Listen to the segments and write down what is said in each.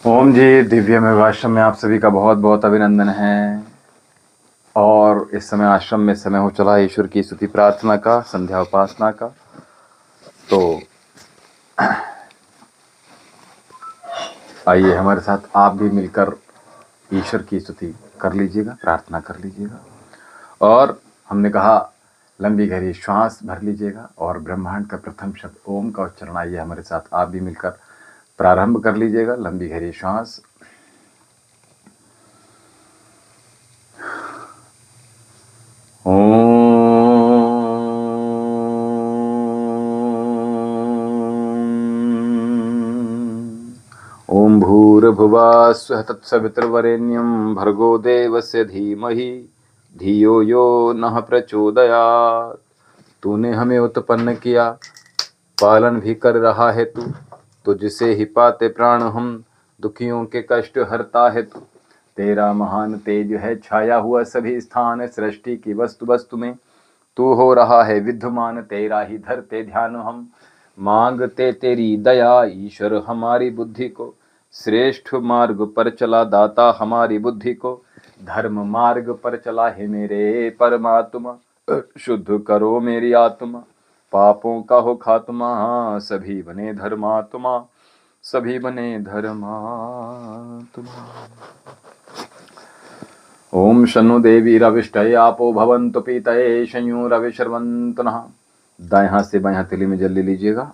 ओम जी, दिव्यमय आश्रम में आप सभी का बहुत बहुत अभिनंदन है। और इस समय आश्रम में समय हो चला ईश्वर की स्तुति प्रार्थना का, संध्या उपासना का। तो आइए हमारे साथ आप भी मिलकर ईश्वर की स्तुति कर लीजिएगा, प्रार्थना कर लीजिएगा। और हमने कहा लंबी गहरी श्वास भर लीजिएगा और ब्रह्मांड का प्रथम शब्द ओम का उच्चारण आइए हमारे साथ आप भी मिलकर प्रारंभ कर लीजिएगा। लंबी गहरी श्वास। ओम भूर्भुवः स्वः तत्सवितुर्वरेण्यं भर्गो देवस्य धीमहि धियो यो नः प्रचोदयात्। तूने हमें उत्पन्न किया, पालन भी कर रहा है तू। तुझसे ही पाते प्राण हम, दुखियों के कष्ट हरता है तू। तेरा महान तेज है छाया हुआ सभी स्थान, सृष्टि की वस्तु वस्तु में तू हो रहा है विद्यमान। तेरा ही धरते ध्यान हम, मांगते तेरी दया ईश्वर। हमारी बुद्धि को श्रेष्ठ मार्ग पर चला दाता, हमारी बुद्धि को धर्म मार्ग पर चला है मेरे परमात्मा। शुद्ध करो मेरी आत्मा, पापों का हो खात्मा। सभी बने धर्मात्मा, सभी बने धर्मात्मा। ओम शनु देवी रविष्टये आपो भवन्तु पीतये संयुरविशर्वन्तु नः। दाएं हाथ से बाएं हथेली में जल ले लीजिएगा।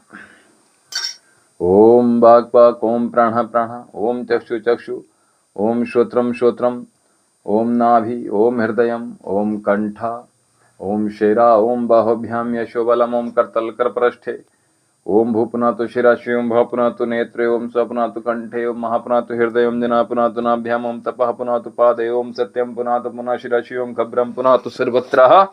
ओम वाक् वाक्, ओम प्राण प्राण, ओम चक्षु चक्षु, ओम श्रोत्रम श्रोत्रम, ओम नाभि, ओम हृदयम, ओम कंठ, ओम शेरा, ओम बाहुभ्याम यशोबलम, ओम करतल करपृष्ठे, ओम भूपुनातु शिराशि, ओम भापुनातु नेत्रे, ओम स्वपुनातु कंठे, ओम महापुनातु हृदय, ओम जना पुनातु नाभ्याम, ओम तपः पुनातु पादे, ओम सत्यम पुनातु पुनः शिराशि, ओम खब्रम पुनातु सर्वत्र।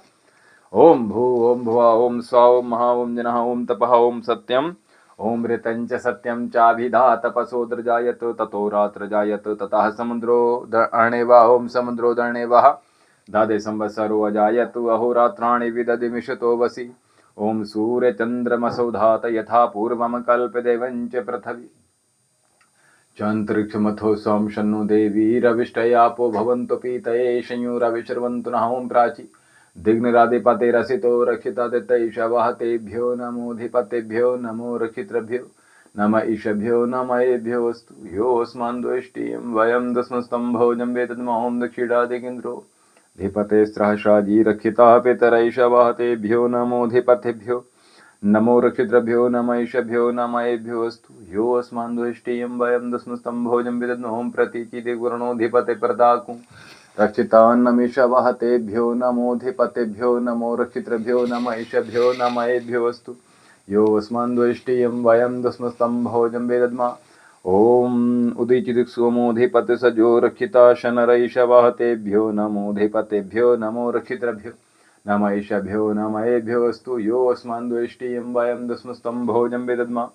ओम भू ओम भुवा ओम स्वा ओम महा ओम जनः ओम तपः ओम सत्यम ओम ऋतञ्च सत्यम चाभिधा तपसो द्रजायत ततो रात्र जायत ततः समुद्रो अर्णेवा ओम समुद्रो दर्णेवा दादे संवत्सरो अजायत अहोरात्राणि विदधिमिषतो वसि। ओम सूर्य चंद्रमसौधात यथा पूर्वम कल्पदेवञ्च पृथ्वी चंतरिक्षमथो सोम शन्नु देवी रविष्टयापो भवन्तु पीतये संयुरविशर्वन्तु नः। ओम प्राची दिग्निरादिपते रसितो रक्षितादित्यैषवः तेभ्यो नमोऽधिपतेभ्यो नमो रक्षितृभ्यो नम ईशभ्यो नम एभ्योऽस्तु। योऽस्मान् द्वेष्टिं वयं दस्मस्तम्भोजं वेदद्महों दक्षिणादिगिन्द्रो धिपते स्रहस्राजी रक्षिताः पितरैषवः तेभ्यो नमोऽधिपतेभ्यो नमो रक्षितृभ्यो नम ईशभ्यो नम एभ्योऽस्तु। योऽस्मान् द्वेष्टिं वयं दस्मस्तम्भोजं वेदद्महों प्रतीचिदिग्वर्णोऽधिपते प्रदाकुं रक्षितान्नमीशवः तेभ्यो नमोऽधिपतेभ्यो नमो रक्षितृभ्यो नम ईशभ्यो नम एभ्योऽस्तु। योऽस्मान् द्वेष्टिं वयं दस्मस्तम्भोजं वेदद्मा। ओम उदीचिदिक्सोमोऽधिपते सजो रक्षिता शनरैषवः तेभ्यो नमोऽधिपतेभ्यो नमो रक्षितृभ्यो नम ईशभ्यो नम एभ्योऽस्तु। योऽस्मान् द्वेष्टिं वयं दस्मस्तम्भोजं वेदद्मा।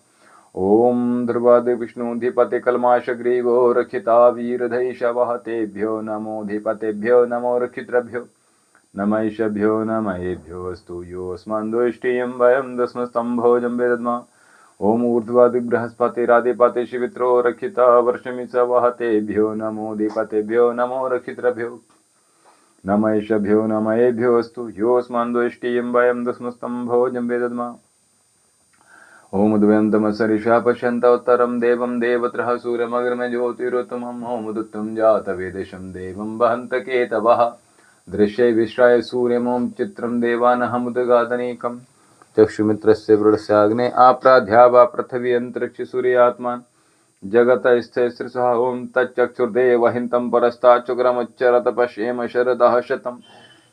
ओम ध्रुवादि विष्णुधिपते कल्माशग्रीवो रक्षिता वीरधैषवः तेभ्यो नमोऽधिपतेभ्यो नमो रक्षितृभ्यो नम ईशभ्यो नम एभ्योऽस्तु। योऽस्मान् द्वेष्टिं वयं दस्मस्तम्भोजं वेदद्मा। ओम ऊर्ध्वादि बृहस्पतिरादिपते शिवित्रो रक्षिता वर्षमिषवः तेभ्यो नमोऽधिपतेभ्यो नमो रक्षितृभ्यो नम ईशभ्यो नम एभ्योऽस्तु। योऽस्मान् द्वेष्टिं वयं दस्मस्तम्भोजं वेदद्मा। ओम उद्वयन्तमसरिषा पश्यन्त उत्तरं देवं देवत्रः सूर्यमग्रमे ज्योतिरुत्तमम्। ओम उदुत्तं जातवेदेशं देवं वहन्त केतवः दृश्ये विश्राय सूर्यमों चित्रं देवानहमुदगादनीकम्। चक्षुमित्रस्य वृडस्याग्ने आप्राध्या वा पृथिवी अन्तरिक्ष सूर्यात्मान् जगतस्थितिस्सः। ओम तच्चक्षुर्देवहितं परस्ताच्चुग्रमुच्चरत पश्येम शरदः शतम्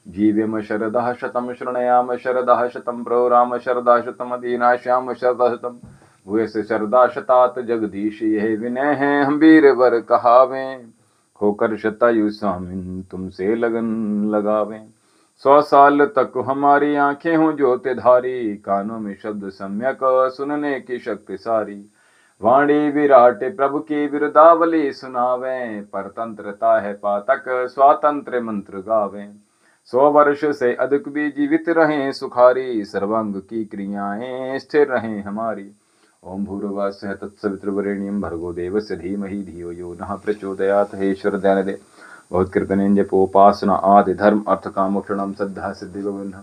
जीवेम शरदः शतं शृणयाम शरदः शतं प्रोराम शरदः शतमदीनाश्याम शरदः शतं भूयस शरदा शतात जगदीश ये विनय हैं हम वीरवर कहावे होकर शतायु स्वामिन तुमसे लगन लगावे। 100 साल तक हमारी आंखें हों ज्योतिधारी, कानों में शब्द सम्यक सुनने की शक्ति सारी। वाणी विराट प्रभु की विरदावली सुनावे, परतंत्रता है पातक स्वातंत्र मंत्र गावे। 100 वर्ष से अधिक भी जीवित रहें सुखारी, सर्वांग की क्रियाएं स्थिर रहें हमारी। ओम भूर्भुवस्सुः तत्सवितुर्वरेण्यं भर्गो देवस्य धीमहि धियो यो नः प्रचोदयात्। हे ईश्वर ध्यान दे। बहुत कीर्तन जपोपासना आदि धर्म अर्थ काम मोक्षणम श्रद्धा सिद्धि गोविंद।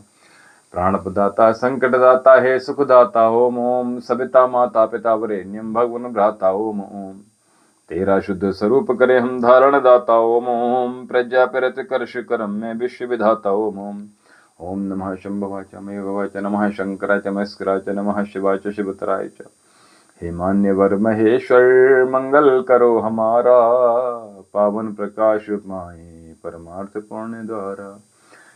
प्राणप्रदाता संकटदाता हे सुखदाता ओम ओम सविता माता पिता वरेण्यम भगवन भ्राता ओम ओम। तेरा शुद्ध स्वरूप करे हम धारण दाता ओम ओम। प्रज्ञा पिरत कर्ष करम में विश्व विधाता ओम ओम। ओम नमः शंभवाय च मेघवाय च नमः शंकराय च मस्कराय च नमः शिवाय च शिवतराय च। हे मान्यवर महेश्वर मंगल करो हमारा। पावन प्रकाश माए परमार्थ पूर्ण द्वारा।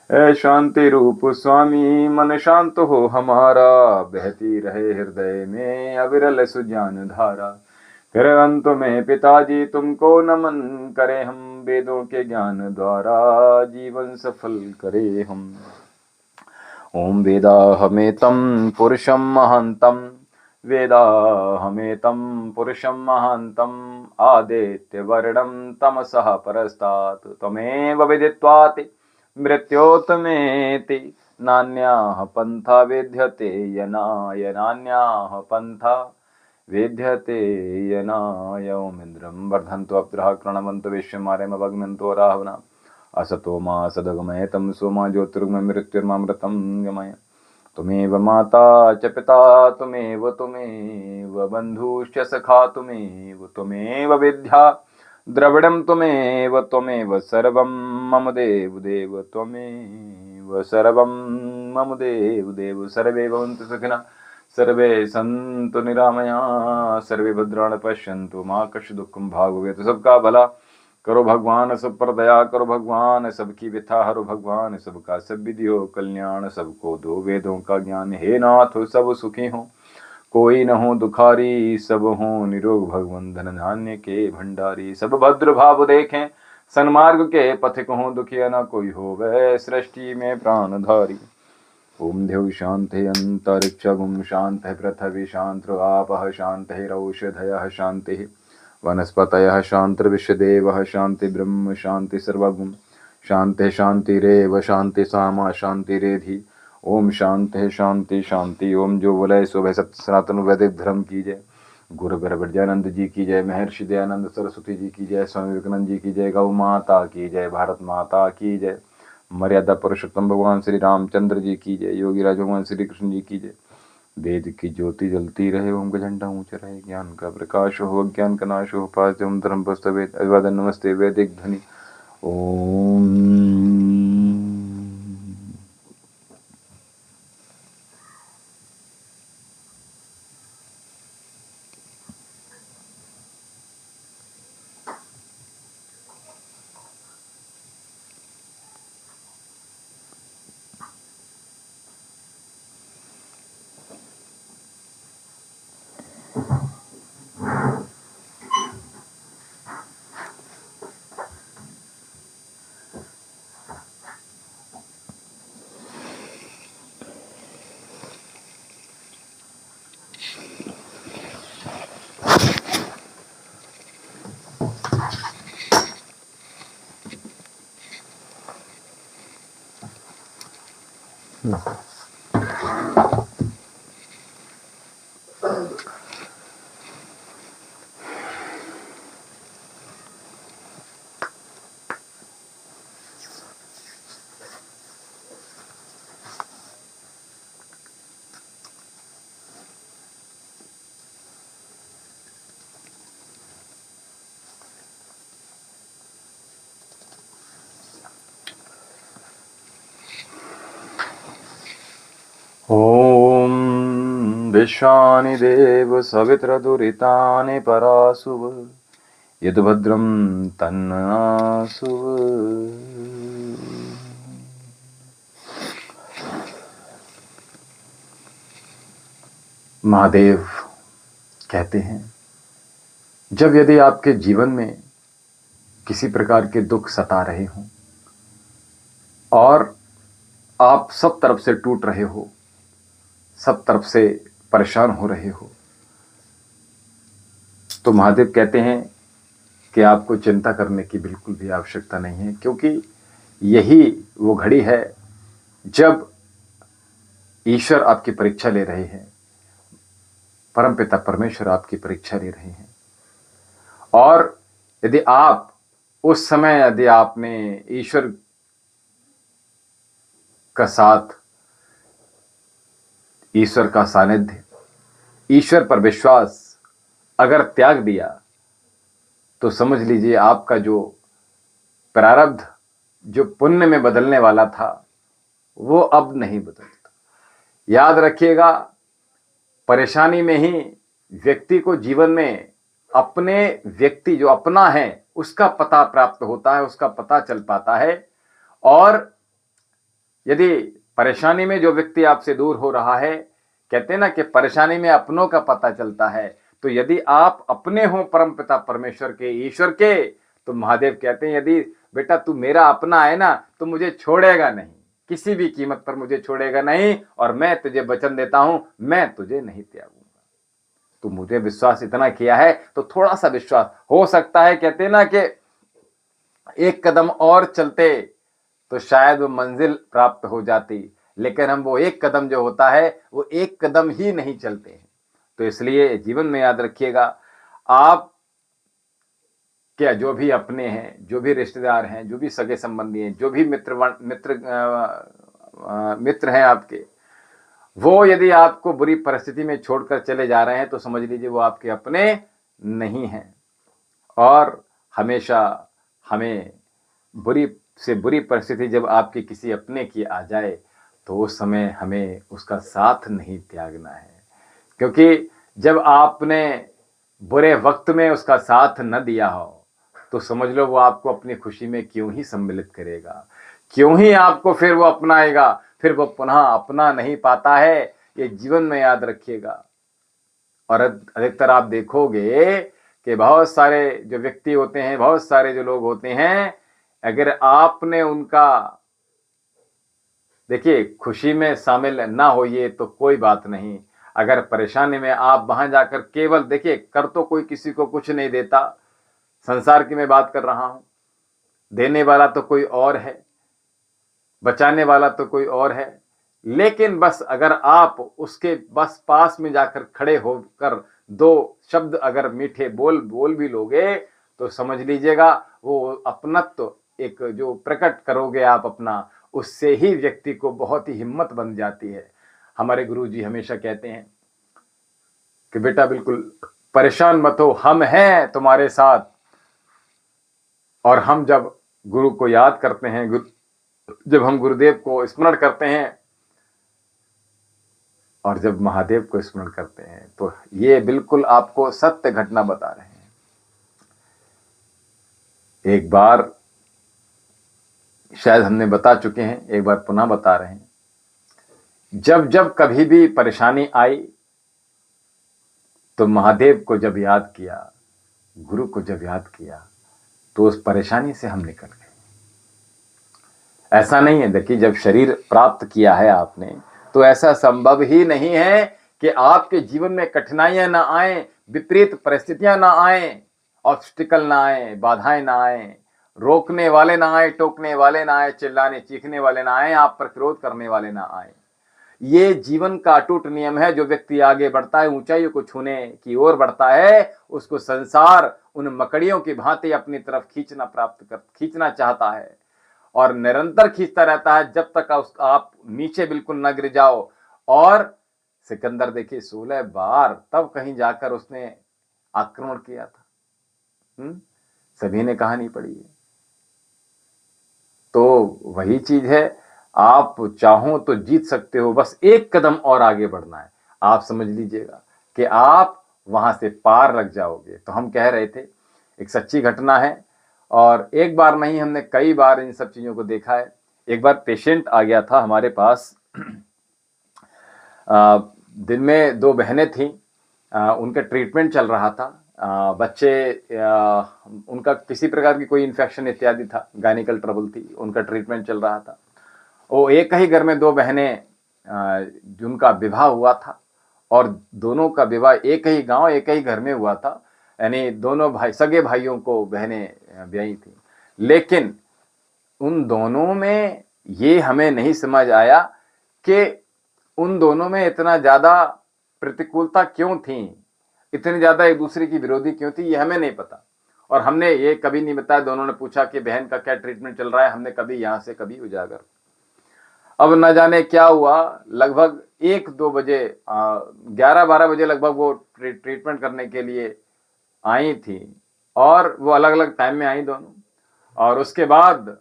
ऐ शांति रूप स्वामी मन शांत हो हमारा। बहती रहे हृदय में अविरल सुज्ञान धारा। फिर अंत में पिताजी तुमको नमन करें हम। वेदों के ज्ञान द्वारा जीवन सफल करे हम। ओम वेदाहमेतं पुरुषं महान्तं। वेदाहमेतं पुरुषं महान्तं। आदित्यवर्णं तमसः परस्तात्। त्वमेव विदित्वाति मृत्योतमेति। नान्याः पन्था विद्यते यनाय नान्याः पन्था विद्यते यनाय। ओमिन्द्रं वर्धन्तु अप्सरः कृणवन्तु विश्वमार्यमवग्नन्तो राहुना। असतो मा सदगमय तमसो मा ज्योतिर्गमय मृत्युर्मामृतं गमय। त्वमेव माता च पिता त्वमेव बन्धुश्च सखा त्वमेव विद्या द्रविडं त्वमेव सर्वं मम देव देव त्वमेव सर्वं मम देव देव। सर्वे भवन्तु सुखिनः सर्वे सन्तु निरामया। सर्वे भद्राणि पश्यन्तु मा कश्चित् दुःखं भाग् भवेत्। सबका भला करो भगवान, सब पर दया करो भगवान। सबकी व्यथा हरो भगवान। सबका सब विधि हो कल्याण। सबको दो वेदों का ज्ञान। हे नाथ सब सुखी हो कोई न हो दुखारी। सब हो निरोग भगवन धन धान्य के भंडारी। सब भद्र भाव देखें सन्मार्ग के पथिक हो। दुखिया न कोई हो वह सृष्टि में प्राणधारी। ओम देव शांति अंतरिक्षगुम शांति पृथ्वी शांति आपः शांतिरौषधयः शांति वनस्पतयः शांतिर्विश्वदेवः शांति ब्रह्म शांति सर्वगुण शांति शांतिरेव शांति सामा शांतिरेधि। ओम शांति शांति शांति। ओम जो बोले सो वह सत्य सनातन वैदिक धर्म की जय। गुरु विद्यानंद जी की जय। महर्षि दयानंद सरस्वती जी की जय। स्वामी विवेकानंद जी की जय। गौ माता की जय। भारत माता की जय। मर्यादा पुरुषोत्तम भगवान श्री रामचंद्र जी की जय। योगी राज भगवान श्री कृष्ण जी की जय। वेद की ज्योति जलती रहे। ओम का झंडा ऊंचा रहे। ज्ञान का प्रकाश हो अज्ञान का नाश हो। पास ओम धर्म पुस्तवेद अभिवादन नमस्ते वैदिक ध्वनि। ओम ओम विश्वानि देव सवित्र दुरितानि परासुव यद्भद्रं तन्नासुव। महादेव कहते हैं जब यदि आपके जीवन में किसी प्रकार के दुख सता रहे हों और आप सब तरफ से टूट रहे हो, सब तरफ से परेशान हो रहे हो, तो महादेव कहते हैं कि आपको चिंता करने की बिल्कुल भी आवश्यकता नहीं है, क्योंकि यही वो घड़ी है जब ईश्वर आपकी परीक्षा ले रहे हैं। परमपिता परमेश्वर आपकी परीक्षा ले रहे हैं। और यदि आप उस समय यदि आपने ईश्वर का साथ, ईश्वर का सानिध्य, ईश्वर पर विश्वास अगर त्याग दिया, तो समझ लीजिए आपका जो प्रारब्ध जो पुण्य में बदलने वाला था वो अब नहीं बदलता। याद रखिएगा, परेशानी में ही व्यक्ति को जीवन में अपने व्यक्ति जो अपना है उसका पता प्राप्त होता है, उसका पता चल पाता है। और यदि परेशानी में जो व्यक्ति आपसे दूर हो रहा है, कहते हैं ना कि परेशानी में अपनों का पता चलता है, तो यदि आप अपने हो परमपिता परमेश्वर के, ईश्वर के, तो महादेव कहते हैं यदि बेटा तू मेरा अपना है ना तो मुझे छोड़ेगा नहीं, किसी भी कीमत पर मुझे छोड़ेगा नहीं, और मैं तुझे वचन देता हूं मैं तुझे नहीं त्यागूंगा। तो मुझे विश्वास इतना किया है तो थोड़ा सा विश्वास हो सकता है, कहते हैं ना कि एक कदम और चलते तो शायद वो मंजिल प्राप्त हो जाती, लेकिन हम वो एक कदम जो होता है वो एक कदम ही नहीं चलते हैं। तो इसलिए जीवन में याद रखिएगा, आप क्या जो भी अपने हैं, जो भी रिश्तेदार हैं, जो भी सगे संबंधी हैं, जो भी मित्र हैं आपके, वो यदि आपको बुरी परिस्थिति में छोड़कर चले जा रहे हैं तो समझ लीजिए वो आपके अपने नहीं हैं। और हमेशा हमें बुरी से बुरी परिस्थिति जब आपके किसी अपने की आ जाए तो उस समय हमें उसका साथ नहीं त्यागना है, क्योंकि जब आपने बुरे वक्त में उसका साथ न दिया हो तो समझ लो वो आपको अपनी खुशी में क्यों ही सम्मिलित करेगा, क्यों ही आपको फिर वो अपनाएगा, फिर वो पुनः अपना नहीं पाता है। ये जीवन में याद रखिएगा। और अधिकतर आप देखोगे कि बहुत सारे जो व्यक्ति होते हैं, बहुत सारे जो लोग होते हैं, अगर आपने उनका, देखिए खुशी में शामिल ना होइए तो कोई बात नहीं, अगर परेशानी में आप वहां जाकर केवल, देखिए कर तो कोई किसी को कुछ नहीं देता, संसार की मैं बात कर रहा हूं, देने वाला तो कोई और है, बचाने वाला तो कोई और है, लेकिन बस अगर आप उसके बस पास में जाकर खड़े होकर दो शब्द अगर मीठे बोल भी लोगे तो समझ लीजिएगा वो अपनत्व एक जो प्रकट करोगे आप अपना, उससे ही व्यक्ति को बहुत ही हिम्मत बन जाती है। हमारे गुरु जी हमेशा कहते हैं कि बेटा बिल्कुल परेशान मत हो, हम हैं तुम्हारे साथ। और हम जब गुरु को याद करते हैं, जब हम गुरुदेव को स्मरण करते हैं और जब महादेव को स्मरण करते हैं, तो ये बिल्कुल आपको सत्य घटना बता रहे हैं। एक बार शायद हमने बता चुके हैं, एक बार पुनः बता रहे हैं, जब जब कभी भी परेशानी आई तो महादेव को जब याद किया, गुरु को जब याद किया, तो उस परेशानी से हम निकल गए। ऐसा नहीं है, देखिए जब शरीर प्राप्त किया है आपने तो ऐसा संभव ही नहीं है कि आपके जीवन में कठिनाइयां ना आए, विपरीत परिस्थितियां ना आए, ऑब्स्टिकल ना आए, बाधाएं ना आए, रोकने वाले ना आए, टोकने वाले ना आए, चिल्लाने चीखने वाले ना आए, आप पर क्रोध करने वाले ना आए। ये जीवन का अटूट नियम है। जो व्यक्ति आगे बढ़ता है, ऊंचाइयों को छूने की ओर बढ़ता है, उसको संसार उन मकड़ियों की भांति अपनी तरफ खींचना चाहता है और निरंतर खींचता रहता है जब तक आप नीचे बिल्कुल न गिर जाओ। और सिकंदर देखिए 16 बार तब कहीं जाकर उसने आक्रमण किया था। सभी ने कहानी पढ़ी है। तो वही चीज है, आप चाहो तो जीत सकते हो, बस एक कदम और आगे बढ़ना है। आप समझ लीजिएगा कि आप वहां से पार लग जाओगे। तो हम कह रहे थे, एक सच्ची घटना है और एक बार नहीं, हमने कई बार इन सब चीजों को देखा है। एक बार पेशेंट आ गया था हमारे पास, दिन में 2 बहनें थीं, उनका ट्रीटमेंट चल रहा था। बच्चे, उनका किसी प्रकार की कोई इन्फेक्शन इत्यादि था, गायनिकल ट्रबल थी, उनका ट्रीटमेंट चल रहा था। वो एक ही घर में 2 बहनें जिनका विवाह हुआ था और दोनों का विवाह एक ही गांव एक ही घर में हुआ था, यानी दोनों भाई, सगे भाइयों को बहनें ब्याही थी। लेकिन उन दोनों में ये हमें नहीं समझ आया कि उन दोनों में इतना ज्यादा प्रतिकूलता क्यों थी, इतनी ज्यादा एक दूसरे की विरोधी क्यों थी, ये हमें नहीं पता। और हमने ये कभी नहीं बताया। दोनों ने पूछा कि बहन का क्या ट्रीटमेंट चल रहा है, हमने कभी यहां से कभी उजागर। अब न जाने क्या हुआ, लगभग 1-2 बजे 11-12 बजे लगभग वो ट्रीटमेंट करने के लिए आई थी, और वो अलग अलग टाइम में आई दोनों। और उसके बाद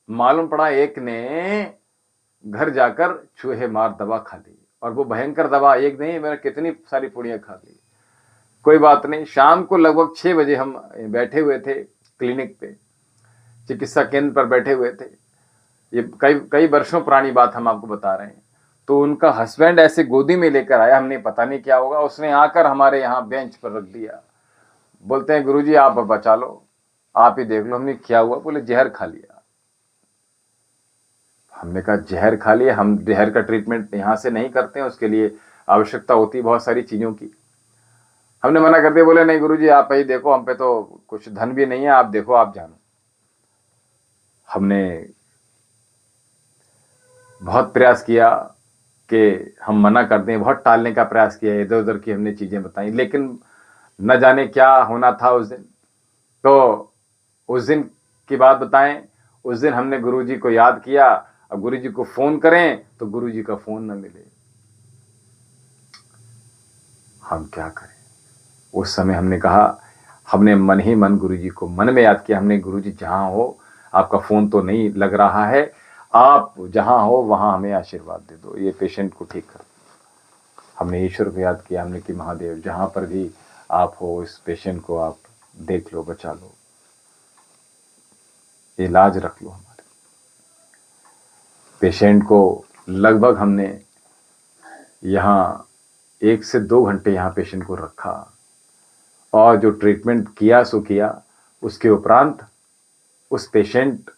मालूम पड़ा एक ने घर जाकर चूहे मार दवा खा ली, और वो भयंकर दवा एक नहीं, मैंने कितनी सारी पुड़ियां खा ली। कोई बात नहीं, शाम को लगभग 6 बजे हम बैठे हुए थे क्लिनिक पे, चिकित्सा केंद्र पर बैठे हुए थे। ये कई कई वर्षों पुरानी बात हम आपको बता रहे हैं। तो उनका हस्बैंड ऐसे गोदी में लेकर आया, हमने पता नहीं क्या होगा, उसने आकर हमारे यहाँ बेंच पर रख दिया। बोलते हैं गुरुजी आप बचा लो, आप ही देख लो। हमने क्या हुआ, बोले जहर खा लिया। हमने कहा जहर खा लिया, हम जहर का ट्रीटमेंट यहाँ से नहीं करते हैं, उसके लिए आवश्यकता होती है बहुत सारी चीजों की। हमने मना कर दिया, बोले नहीं गुरुजी आप ही देखो, हम पे तो कुछ धन भी नहीं है, आप देखो आप जानो। हमने बहुत प्रयास किया कि हम मना कर दें, बहुत टालने का प्रयास किया, इधर उधर की हमने चीजें बताई, लेकिन न जाने क्या होना था उस दिन। तो उस दिन की बात बताएं, उस दिन हमने गुरुजी को याद किया, अब गुरुजी को फोन करें तो गुरुजी का फोन न मिले, हम क्या करें। उस समय हमने कहा, हमने मन ही मन गुरुजी को मन में याद किया, हमने गुरुजी जहां हो, आपका फोन तो नहीं लग रहा है, आप जहां हो वहां हमें आशीर्वाद दे दो, ये पेशेंट को ठीक कर दो। हमने ईश्वर को याद किया, हमने कि महादेव जहां पर भी आप हो, इस पेशेंट को आप देख लो, बचा लो, इलाज रख लो हमारे पेशेंट को। लगभग हमने यहाँ 1 से 2 घंटे यहाँ पेशेंट को रखा, और जो ट्रीटमेंट किया सो किया। उसके उपरांत उस पेशेंट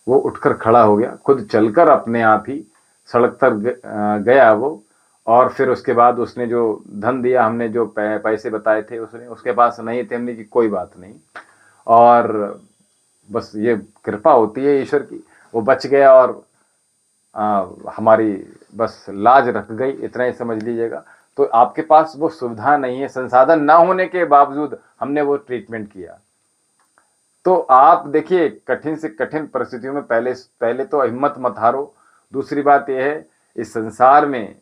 वो उठकर खड़ा हो गया, खुद चलकर अपने आप ही सड़क पर गया वो। और फिर उसके बाद उसने जो धन दिया, हमने जो पैसे बताए थे उसने, उसके पास नहीं थे, हमने की कोई बात नहीं, और बस ये कृपा होती है ईश्वर की, वो बच गया, और हमारी बस लाज रख गई, इतना ही समझ लीजिएगा। तो आपके पास वो सुविधा नहीं है, संसाधन ना होने के बावजूद हमने वो ट्रीटमेंट किया। तो आप देखिए, कठिन से कठिन परिस्थितियों में पहले तो हिम्मत मत हारो। दूसरी बात यह है, इस संसार में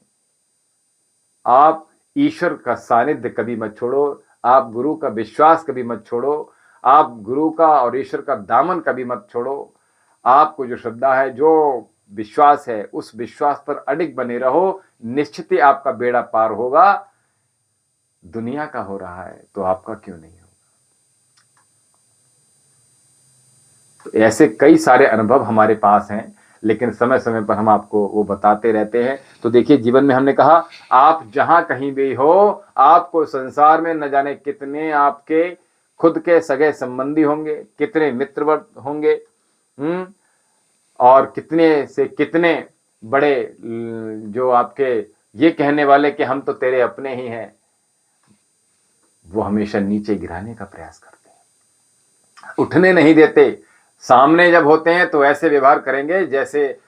आप ईश्वर का सानिध्य कभी मत छोड़ो, आप गुरु का विश्वास कभी मत छोड़ो, आप गुरु का और ईश्वर का दामन कभी मत छोड़ो। आपको जो श्रद्धा है, जो विश्वास है, उस विश्वास पर अडिग बने रहो, निश्चित ही आपका बेड़ा पार होगा। दुनिया का हो रहा है तो आपका क्यों नहीं होगा। तो ऐसे कई सारे अनुभव हमारे पास हैं, लेकिन समय समय पर हम आपको वो बताते रहते हैं। तो देखिए, जीवन में हमने कहा, आप जहां कहीं भी हो, आपको संसार में न जाने कितने आपके खुद के सगे संबंधी होंगे, कितने मित्रवर्ग होंगे, और कितने से कितने बड़े जो आपके ये कहने वाले कि हम तो तेरे अपने ही हैं, वो हमेशा नीचे गिराने का प्रयास करते हैं, उठने नहीं देते। सामने जब होते हैं तो ऐसे व्यवहार करेंगे जैसे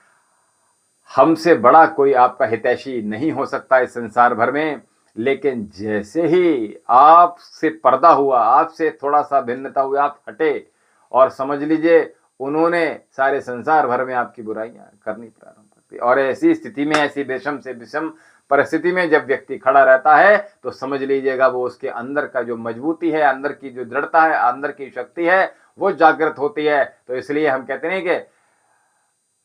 हमसे बड़ा कोई आपका हितैषी नहीं हो सकता इस संसार भर में। लेकिन जैसे ही आपसे पर्दा हुआ, आपसे थोड़ा सा भिन्नता हुई, आप हटे, और समझ लीजिए उन्होंने सारे संसार भर में आपकी बुराइयां करनी प्रारंभ कर दी। और ऐसी स्थिति में, ऐसी विषम से विषम परिस्थिति में जब व्यक्ति खड़ा रहता है, तो समझ लीजिएगा वो उसके अंदर का जो मजबूती है, अंदर की जो दृढ़ता है, अंदर की शक्ति है, वो जागृत होती है। तो इसलिए हम कहते हैं कि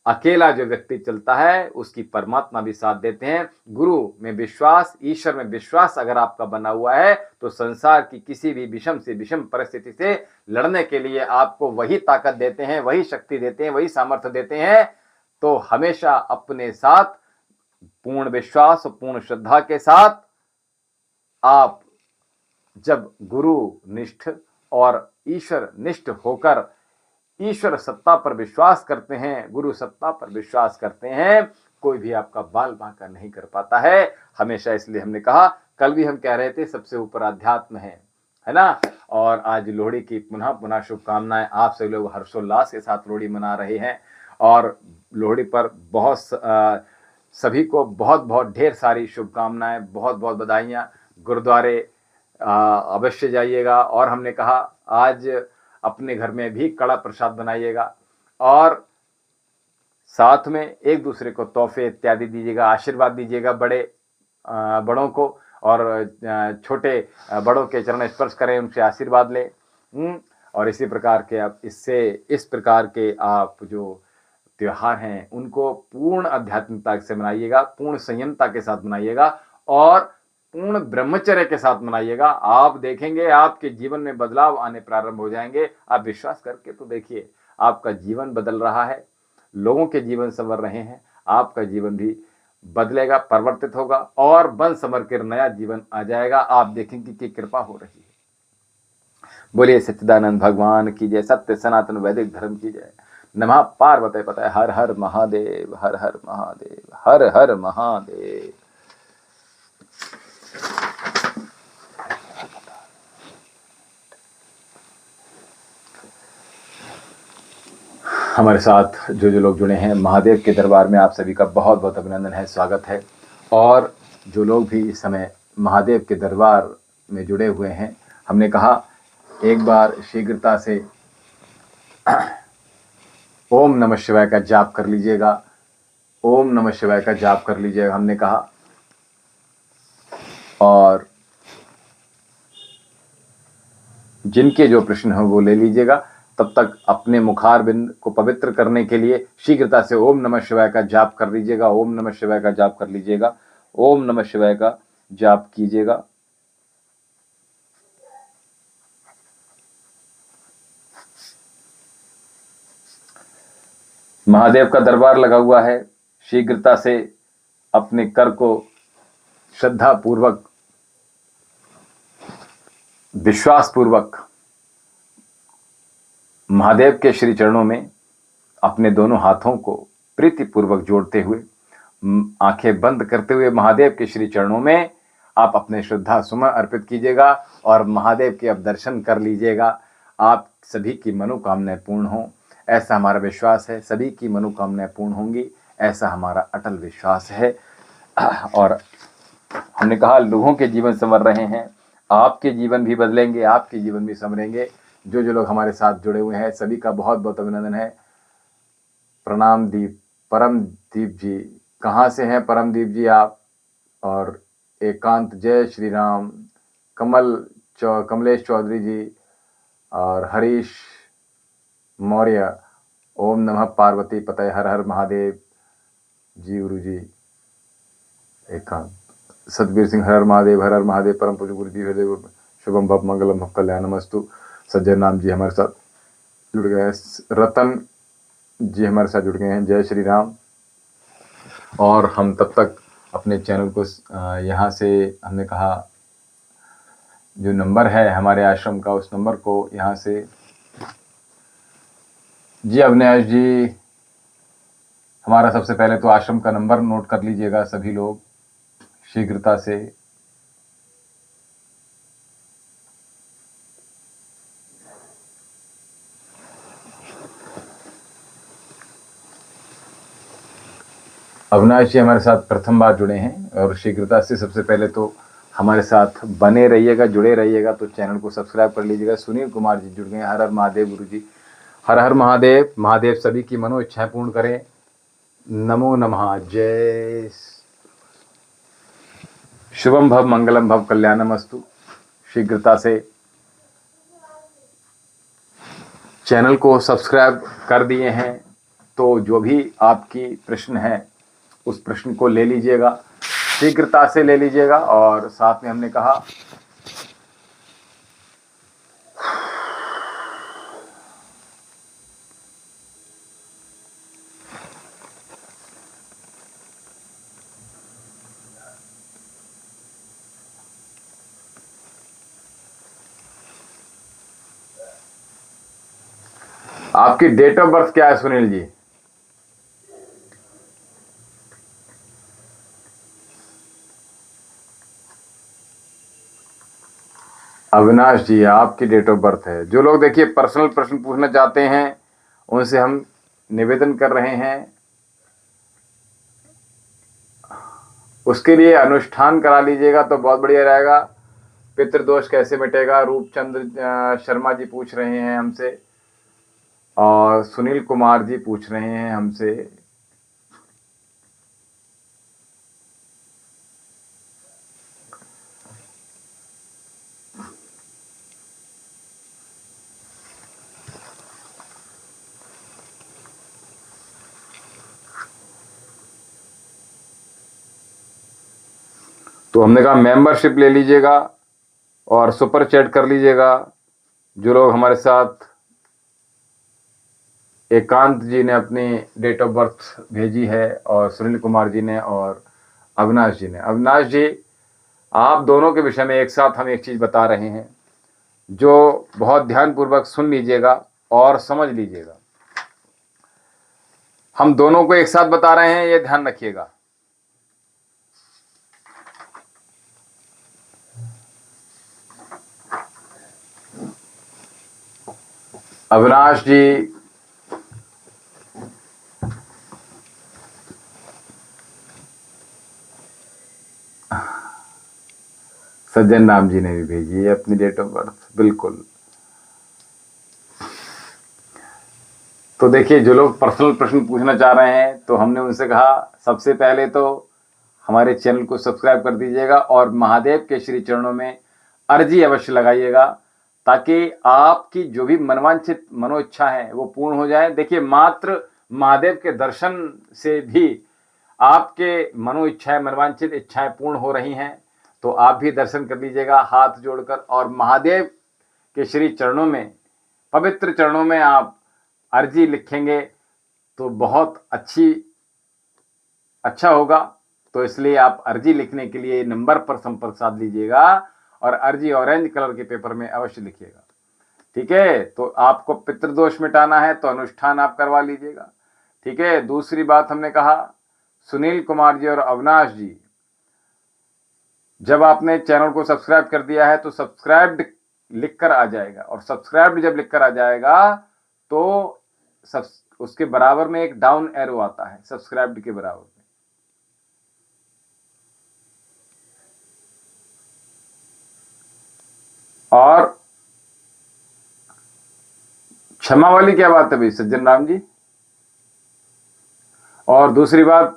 अकेला जो व्यक्ति चलता है उसकी परमात्मा भी साथ देते हैं। गुरु में विश्वास, ईश्वर में विश्वास अगर आपका बना हुआ है, तो संसार की किसी भी विषम से विषम परिस्थिति से लड़ने के लिए आपको वही ताकत देते हैं, वही शक्ति देते हैं, वही सामर्थ्य देते हैं। तो हमेशा अपने साथ पूर्ण विश्वास और पूर्ण श्रद्धा के साथ आप जब गुरु निष्ठ और ईश्वर निष्ठ होकर ईश्वर सत्ता पर विश्वास करते हैं, गुरु सत्ता पर विश्वास करते हैं, कोई भी आपका बाल बांका नहीं कर पाता है हमेशा। इसलिए हमने कहा, कल भी हम कह रहे थे सबसे ऊपर अध्यात्म है ना। और आज लोहड़ी की पुनः पुनः शुभकामनाएं। आप सभी लोग हर्षोल्लास के साथ लोहड़ी मना रहे हैं, और लोहड़ी पर बहुत सभी को बहुत बहुत ढेर सारी शुभकामनाएं, बहुत बहुत बधाइयाँ। गुरुद्वारे अवश्य जाइएगा, और हमने कहा आज अपने घर में भी कड़ा प्रसाद बनाइएगा, और साथ में एक दूसरे को तोहफे इत्यादि दीजिएगा, आशीर्वाद दीजिएगा बड़ों को, और छोटे बड़ों के चरण स्पर्श करें, उनसे आशीर्वाद लें। और इसी प्रकार के आप इस प्रकार के आप जो त्योहार हैं उनको पूर्ण आध्यात्मिकता से मनाइएगा, पूर्ण संयमता के साथ मनाइएगा, और पूर्ण ब्रह्मचर्य के साथ मनाइएगा। आप देखेंगे आपके जीवन में बदलाव आने प्रारंभ हो जाएंगे। आप विश्वास करके तो देखिए, आपका जीवन बदल रहा है, लोगों के जीवन संवर रहे हैं, आपका जीवन भी बदलेगा, परिवर्तित होगा, और बन संवर कर नया जीवन आ जाएगा। आप देखेंगे कि कृपा हो रही है। बोलिए सच्चिदानंद भगवान की जय, सत्य सनातन वैदिक धर्म की जय। नमः पार्वती पतये, हर हर महादेव, हर हर महादेव, हर हर महादेव। हमारे साथ जो लोग जुड़े हैं, महादेव के दरबार में आप सभी का बहुत बहुत अभिनंदन है, स्वागत है। और जो लोग भी इस समय महादेव के दरबार में जुड़े हुए हैं, हमने कहा एक बार शीघ्रता से ओम नमः शिवाय का जाप कर लीजिएगा, ओम नमः शिवाय का जाप कर लीजिएगा, हमने कहा। और जिनके जो प्रश्न हो वो ले लीजिएगा। तब तक अपने मुखारबिंद को पवित्र करने के लिए शीघ्रता से ओम नमः शिवाय का जाप कर लीजिएगा, ओम नमः शिवाय का जाप कर लीजिएगा, ओम नमः शिवाय का जाप कीजिएगा। महादेव का दरबार लगा हुआ है, शीघ्रता से अपने कर को श्रद्धा पूर्वक, विश्वास पूर्वक महादेव के श्री चरणों में अपने दोनों हाथों को प्रीति पूर्वक जोड़ते हुए, आंखें बंद करते हुए महादेव के श्री चरणों में आप अपने श्रद्धा सुमन अर्पित कीजिएगा, और महादेव के अब दर्शन कर लीजिएगा। आप सभी की मनोकामनाएं पूर्ण हों, ऐसा हमारा विश्वास है। सभी की मनोकामनाएं पूर्ण होंगी, ऐसा हमारा अटल विश्वास है। और हमने कहा लोगों के जीवन संवर रहे हैं, आपके जीवन भी बदलेंगे, आपके जीवन भी संवरेंगे। जो लोग हमारे साथ जुड़े हुए हैं सभी का बहुत बहुत अभिनंदन है। प्रणाम दीप, परमदीप जी, कहाँ से हैं परमदीप जी आप? और एकांत जय श्री राम, कमलेश चौधरी जी, और हरीश मौर्य, ओम नमः पार्वती पतये, हर हर महादेव जी, गुरु जी एकांत, सतबीर सिंह, हर हर महादेव, हर हर महादेव, परम पूज्य गुरु जी, हृदय शुभम भव मंगलम भव कल्याणमस्तु। सज्जन नाम जी हमारे साथ जुड़ गए हैं, रतन जी हमारे साथ जुड़ गए हैं, जय श्री राम। और हम तब तक अपने चैनल को यहाँ से हमने कहा जो नंबर है हमारे आश्रम का, उस नंबर को यहाँ से जी अविनाश जी, हमारा सबसे पहले तो आश्रम का नंबर नोट कर लीजिएगा सभी लोग शीघ्रता से। अविनाश जी हमारे साथ प्रथम बार जुड़े हैं, और शीघ्रता से सबसे पहले तो हमारे साथ बने रहिएगा, जुड़े रहिएगा, तो चैनल को सब्सक्राइब कर लीजिएगा। सुनील कुमार जी जुड़ गए हैं, हर हर महादेव गुरु जी, हर हर महादेव। महादेव सभी की मनो इच्छाएं पूर्ण करें, नमो नमः। जय शुभम भव मंगलम भव कल्याणमस्तु। शीघ्रता से चैनल को सब्सक्राइब कर दिए हैं तो जो भी आपकी प्रश्न है उस प्रश्न को ले लीजिएगा, शीघ्रता से ले लीजिएगा। और साथ में हमने कहा आपकी डेट ऑफ बर्थ क्या है सुनील जी? अविनाश जी आपकी डेट ऑफ बर्थ है। जो लोग देखिए पर्सनल प्रश्न पूछना चाहते हैं उनसे हम निवेदन कर रहे हैं उसके लिए अनुष्ठान करा लीजिएगा तो बहुत बढ़िया रहेगा। पितृदोष कैसे मिटेगा, रूपचंद्र शर्मा जी पूछ रहे हैं हमसे, और सुनील कुमार जी पूछ रहे हैं हमसे। तो हमने कहा मेंबरशिप ले लीजिएगा और सुपर चैट कर लीजिएगा। जो लोग हमारे साथ, एकांत जी ने अपनी डेट ऑफ बर्थ भेजी है, और सुनील कुमार जी ने, और अविनाश जी ने। अविनाश जी, आप दोनों के विषय में एक साथ हम एक चीज बता रहे हैं, जो बहुत ध्यानपूर्वक सुन लीजिएगा और समझ लीजिएगा। हम दोनों को एक साथ बता रहे हैं, ये ध्यान रखिएगा। अविनाश जी, सज्जन राम जी ने भी भेजी है अपनी डेट ऑफ बर्थ, बिल्कुल। तो देखिए, जो लोग पर्सनल प्रश्न पूछना चाह रहे हैं, तो हमने उनसे कहा सबसे पहले तो हमारे चैनल को सब्सक्राइब कर दीजिएगा और महादेव के श्री चरणों में अर्जी अवश्य लगाइएगा, ताकि आपकी जो भी मनवांछित मनोइच्छा है वो पूर्ण हो जाए। देखिए, मात्र महादेव के दर्शन से भी आपके मनोइच्छाएं, मनवांछित इच्छाएं पूर्ण हो रही हैं। तो आप भी दर्शन कर लीजिएगा हाथ जोड़कर, और महादेव के श्री चरणों में, पवित्र चरणों में आप अर्जी लिखेंगे तो बहुत अच्छा होगा। तो इसलिए आप अर्जी लिखने के लिए नंबर पर संपर्क साध लीजिएगा, और अर्जी ऑरेंज कलर के पेपर में अवश्य लिखिएगा। ठीक है, तो आपको पितृदोष मिटाना है तो अनुष्ठान आप करवा लीजिएगा। ठीक है। दूसरी बात हमने कहा, सुनील कुमार जी और अविनाश जी, जब आपने चैनल को सब्सक्राइब कर दिया है तो सब्सक्राइब्ड लिखकर आ जाएगा, और सब्सक्राइब्ड जब लिखकर आ जाएगा तो उसके बराबर में एक डाउन एरो आता है, सब्सक्राइब्ड के बराबर में। और क्षमा वाली क्या बात है भाई सज्जन राम जी? और दूसरी बात,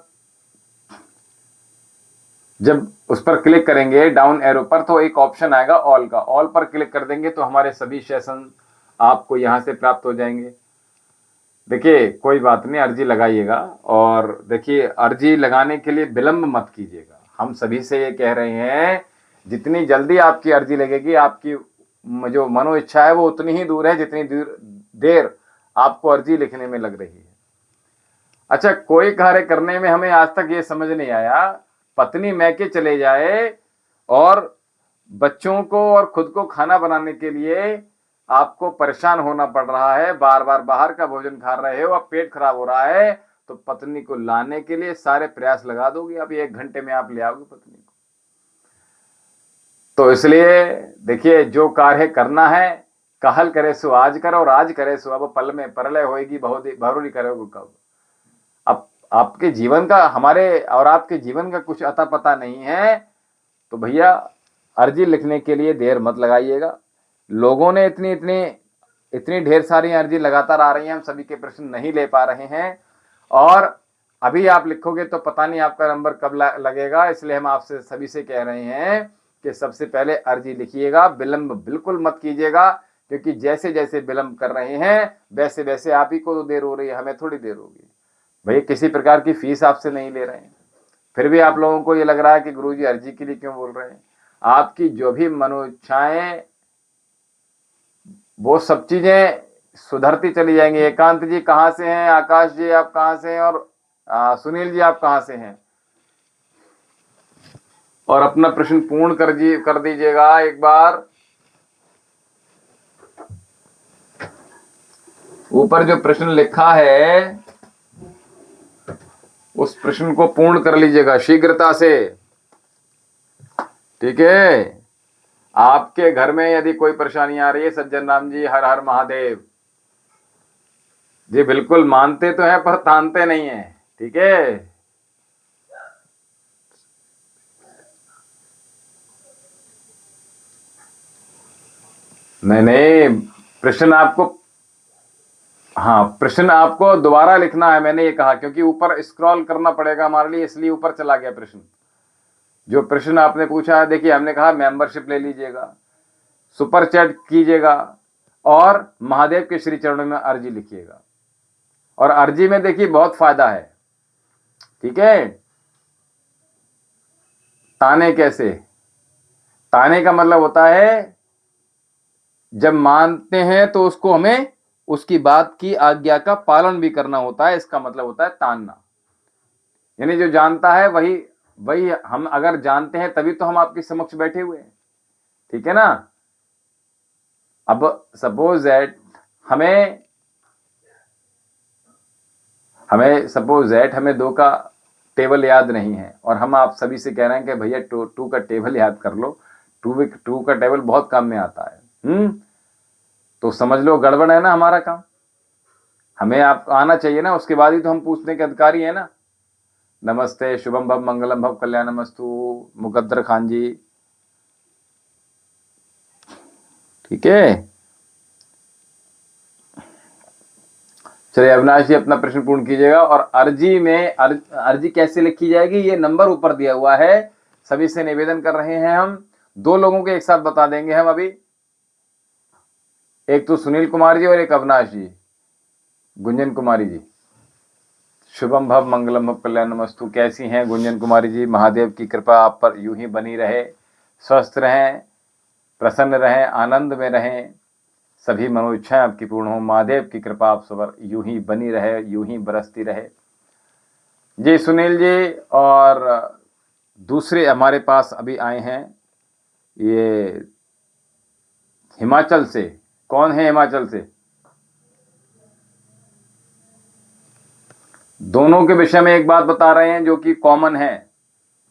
जब उस पर क्लिक करेंगे डाउन एरो पर, तो एक ऑप्शन आएगा ऑल का, ऑल पर क्लिक कर देंगे तो हमारे सभी सेशन आपको यहां से प्राप्त हो जाएंगे। देखिए, कोई बात नहीं, अर्जी लगाइएगा। और देखिए, अर्जी लगाने के लिए विलंब मत कीजिएगा। हम सभी से ये कह रहे हैं, जितनी जल्दी आपकी अर्जी लगेगी, आपकी जो मनो इच्छा है वो उतनी ही दूर है जितनी देर आपको अर्जी लिखने में लग रही है। अच्छा, कोई कार्य करने में हमें आज तक ये समझ नहीं आया, पत्नी मैके चले जाए और बच्चों को और खुद को खाना बनाने के लिए आपको परेशान होना पड़ रहा है, बार बार बाहर का भोजन खा रहे हो, अब पेट खराब हो रहा है, तो पत्नी को लाने के लिए सारे प्रयास लगा दोगे, अब 1 घंटे में आप ले आओगे पत्नी को। तो इसलिए देखिए, जो कार्य करना है, कहल करे सो आज करो, और आज करे सो अब पल में परलय होएगी, बहुरी करोगे कब। अब आपके जीवन का, हमारे और आपके जीवन का कुछ अता पता नहीं है, तो भैया अर्जी लिखने के लिए देर मत लगाइएगा। लोगों ने इतनी ढेर सारी अर्जी लगातार आ रही हैं, हम सभी के प्रश्न नहीं ले पा रहे हैं, और अभी आप लिखोगे तो पता नहीं आपका नंबर कब लगेगा। इसलिए हम आपसे सभी से कह रहे हैं कि सबसे पहले अर्जी लिखिएगा, विलंब बिल्कुल मत कीजिएगा, क्योंकि जैसे जैसे विलंब कर रहे हैं वैसे वैसे आप ही को तो देर हो रही है, हमें थोड़ी देर होगी। भैया, किसी प्रकार की फीस आपसे नहीं ले रहे हैं, फिर भी आप लोगों को ये लग रहा है कि गुरुजी अर्जी के लिए क्यों बोल रहे हैं। आपकी जो भी मनोइच्छाएं, वो सब चीजें सुधरती चली जाएंगी। एकांत जी कहाँ से हैं, आकाश जी आप कहाँ से हैं, और सुनील जी आप कहाँ से हैं? और अपना प्रश्न पूर्ण कर दीजिएगा एक बार। ऊपर जो प्रश्न लिखा है उस प्रश्न को पूर्ण कर लीजिएगा शीघ्रता से। ठीक है। आपके घर में यदि कोई परेशानी आ रही है, सज्जन राम जी, हर हर महादेव जी, बिल्कुल मानते तो हैं पर तानते नहीं है। ठीक है। नहीं नहीं, प्रश्न आपको, हाँ प्रश्न आपको दोबारा लिखना है, मैंने ये कहा क्योंकि ऊपर स्क्रॉल करना पड़ेगा हमारे लिए, इसलिए ऊपर चला गया प्रश्न। जो प्रश्न आपने पूछा है, देखिए हमने कहा मेंबरशिप ले लीजिएगा, सुपर चैट कीजिएगा और महादेव के श्री चरणों में अर्जी लिखिएगा। और अर्जी में देखिए बहुत फायदा है, ठीक है। ताने कैसे, ताने का मतलब होता है जब मानते हैं तो उसको हमें उसकी बात की आज्ञा का पालन भी करना होता है, इसका मतलब होता है तानना। यानी जो जानता है वही वही हम अगर जानते हैं तभी तो हम आपके समक्ष बैठे हुए हैं, ठीक है ना। अब सपोज दैट हमें 2 का टेबल याद नहीं है और हम आप सभी से कह रहे हैं कि भैया 2 का टेबल याद कर लो, 2 का टेबल बहुत काम में आता है। तो समझ लो गड़बड़ है ना हमारा काम। हमें आप आना चाहिए ना, उसके बाद ही तो हम पूछने के अधिकारी है ना। नमस्ते, शुभम भव मंगलम भव कल्याणमस्तु मुकद्दर खान जी, ठीक है। चलिए अविनाश जी अपना प्रश्न पूर्ण कीजिएगा। और अर्जी में अर्जी कैसे लिखी जाएगी, ये नंबर ऊपर दिया हुआ है। सभी से निवेदन कर रहे हैं, हम 2 लोगों के एक साथ बता देंगे हम अभी, एक तो सुनील कुमार जी और एक अविनाश जी। गुंजन कुमारी जी, शुभम भव मंगलम भव कल्याणमस्तु, कैसी हैं गुंजन कुमारी जी। महादेव की कृपा आप पर यूं ही बनी रहे, स्वस्थ रहें, प्रसन्न रहें, आनंद में रहें, सभी मनोइच्छाएं आपकी पूर्ण हो। महादेव की कृपा आप सब पर यूं ही बनी रहे, यूं ही बरसती रहे जी। सुनील जी और दूसरे हमारे पास अभी आए हैं, ये हिमाचल से। कौन है हिमाचल से? दोनों के विषय में एक बात बता रहे हैं जो कि कॉमन है,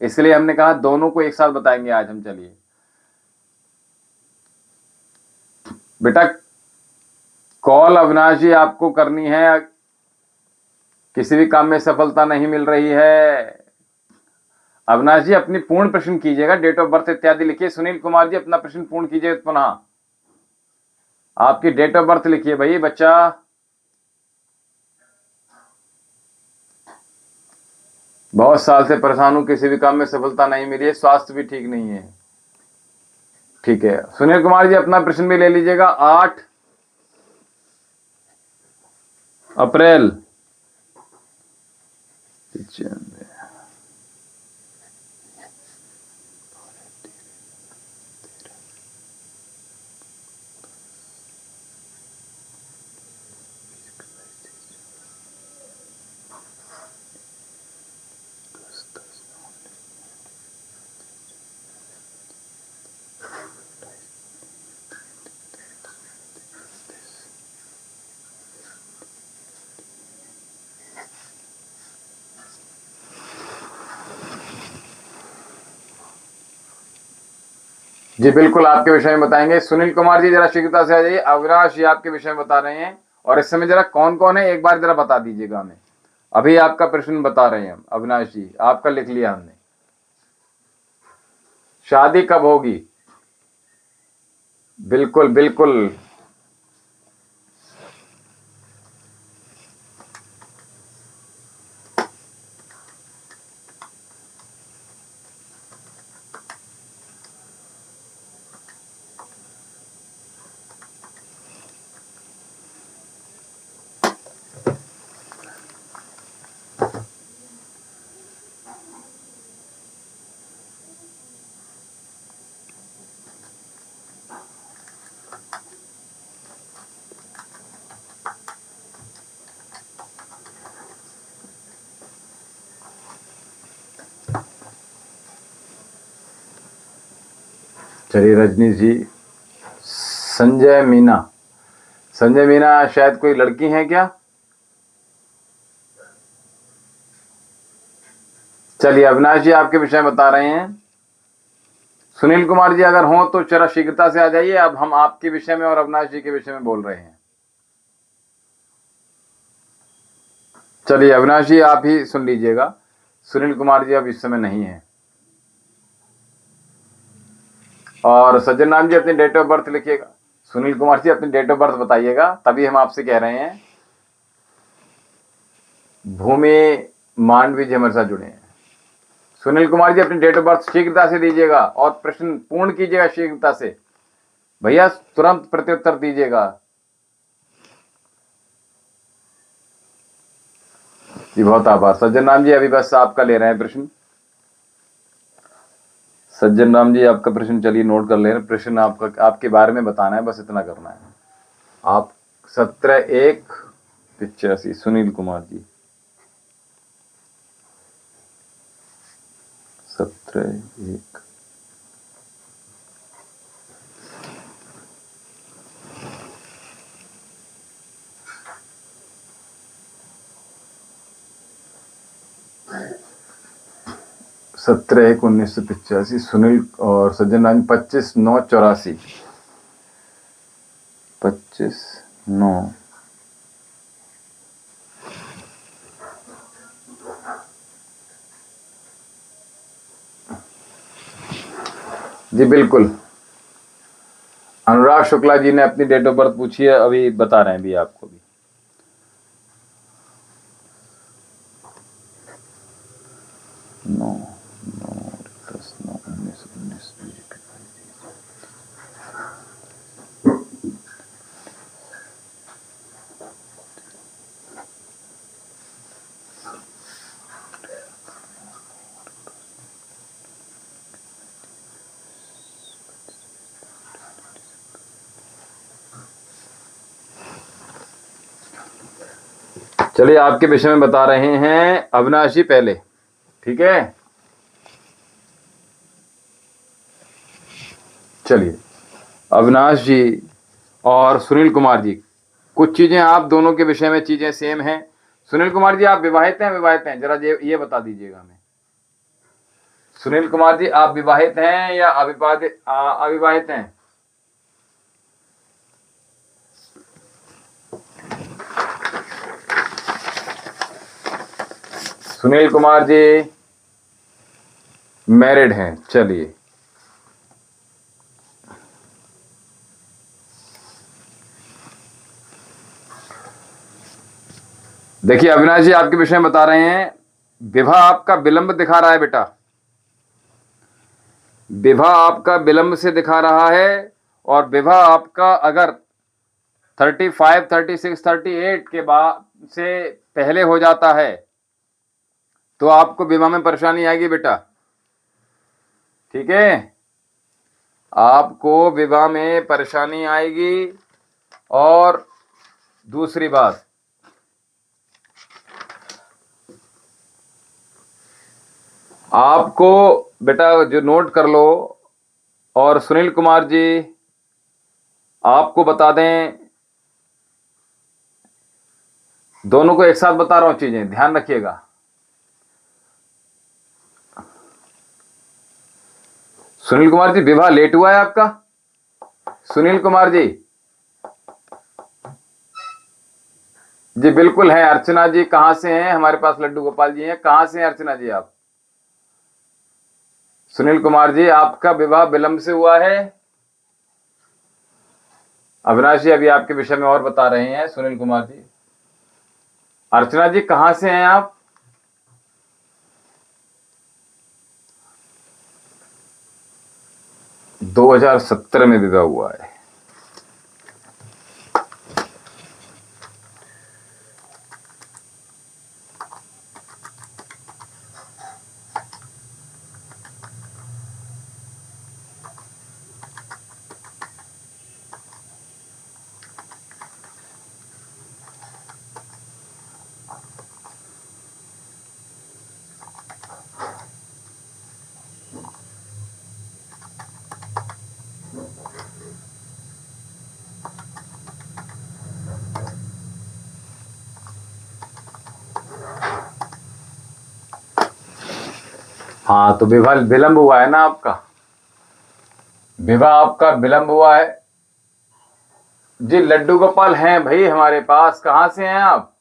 इसलिए हमने कहा दोनों को एक साथ बताएंगे आज हम। चलिए बेटा, कॉल अविनाश जी आपको करनी है, किसी भी काम में सफलता नहीं मिल रही है। अविनाश जी अपनी पूर्ण प्रश्न कीजिएगा, डेट ऑफ बर्थ इत्यादि लिखिए। सुनील कुमार जी अपना प्रश्न पूर्ण कीजिए पुनः, आपकी डेट ऑफ बर्थ लिखिए भाई बच्चा। बहुत साल से परेशान हूं, किसी भी काम में सफलता नहीं मिली है, स्वास्थ्य भी ठीक नहीं है, ठीक है। सुनील कुमार जी अपना प्रश्न भी ले लीजिएगा। 8 अप्रैल, जी बिल्कुल आपके विषय में बताएंगे। सुनील कुमार जी जरा शीघ्रता से आ जाइए। अविनाश जी आपके विषय में बता रहे हैं, और इस समय जरा कौन कौन है एक बार जरा बता दीजिएगा हमें। अभी आपका प्रश्न बता रहे हैं हम। अविनाश जी आपका लिख लिया हमने। शादी कब होगी? बिल्कुल बिल्कुल, चलिए रजनी जी। संजय मीना, संजय मीना शायद कोई लड़की है क्या? चलिए अविनाश जी आपके विषय बता रहे हैं। सुनील कुमार जी अगर हो तो जरा शीघ्रता से आ जाइए। अब हम आपके विषय में और अविनाश जी के विषय में बोल रहे हैं। चलिए अविनाश जी आप ही सुन लीजिएगा, सुनील कुमार जी अब इस समय नहीं है। और सज्जन नाम जी अपनी डेट ऑफ बर्थ लिखिएगा। सुनील कुमार जी अपनी डेट ऑफ बर्थ बताइएगा, तभी हम आपसे कह रहे हैं। भूमि मांडवी जी हमारे साथ जुड़े हैं। सुनील कुमार जी अपनी डेट ऑफ बर्थ शीघ्रता से दीजिएगा और प्रश्न पूर्ण कीजिएगा शीघ्रता से। भैया तुरंत प्रत्युत्तर दीजिएगा जी। बहुत आभार। सज्जन राम जी अभी बस आपका ले रहे हैं प्रश्न। सज्जन राम जी आपका प्रश्न चलिए नोट कर ले रहे हैं। प्रश्न आपका आपके बारे में बताना है, बस इतना करना है आप। 17/1/85 सुनील कुमार जी। 17/1। सत्रह एक 1985 सुनील और सज्जन राम 25/9/84। 25/9। जी बिल्कुल, अनुराग शुक्ला जी ने अपनी डेट ऑफ बर्थ पूछी है, अभी बता रहे हैं भी आपको भी। 9/9/10/9/19/19। चलिए आपके विषय में बता रहे हैं अविनाश जी पहले, ठीक है। चलिए अविनाश जी और सुनील कुमार जी, कुछ चीजें आप दोनों के विषय में चीजें सेम हैं। सुनील कुमार जी आप विवाहित हैं अविवाहित हैं, जरा ये बता दीजिएगा हमें। सुनील कुमार जी आप विवाहित हैं या अविवाहित हैं? सुनील कुमार जी मैरिड हैं। चलिए देखिए अविनाश जी आपके विषय में बता रहे हैं, विवाह आपका विलंब दिखा रहा है बेटा। विवाह आपका विलंब से दिखा रहा है, और विवाह आपका अगर 35, 36, 38 के बाद से पहले हो जाता है तो आपको विवाह में परेशानी आएगी बेटा, ठीक है। आपको विवाह में परेशानी आएगी। और दूसरी बात, आपको बेटा जो नोट कर लो। और सुनील कुमार जी आपको बता दें, दोनों को एक साथ बता रहा हूं, चीजें ध्यान रखिएगा। सुनील कुमार जी विवाह लेट हुआ है आपका? सुनील कुमार जी जी बिल्कुल है। अर्चना जी कहां से हैं? हमारे पास लड्डू गोपाल जी हैं। कहां से हैं अर्चना जी आप? सुनील कुमार जी आपका विवाह विलंब से हुआ है। अविनाश जी अभी आपके विषय में और बता रहे हैं सुनील कुमार जी। अर्चना जी कहां से हैं आप? - 2017 में विवाह हुआ है। हाँ तो विवाह विलंब हुआ है ना आपका, विवाह आपका विलंब हुआ है जी। लड्डू गोपाल हैं भाई हमारे पास। कहां से हैं आप?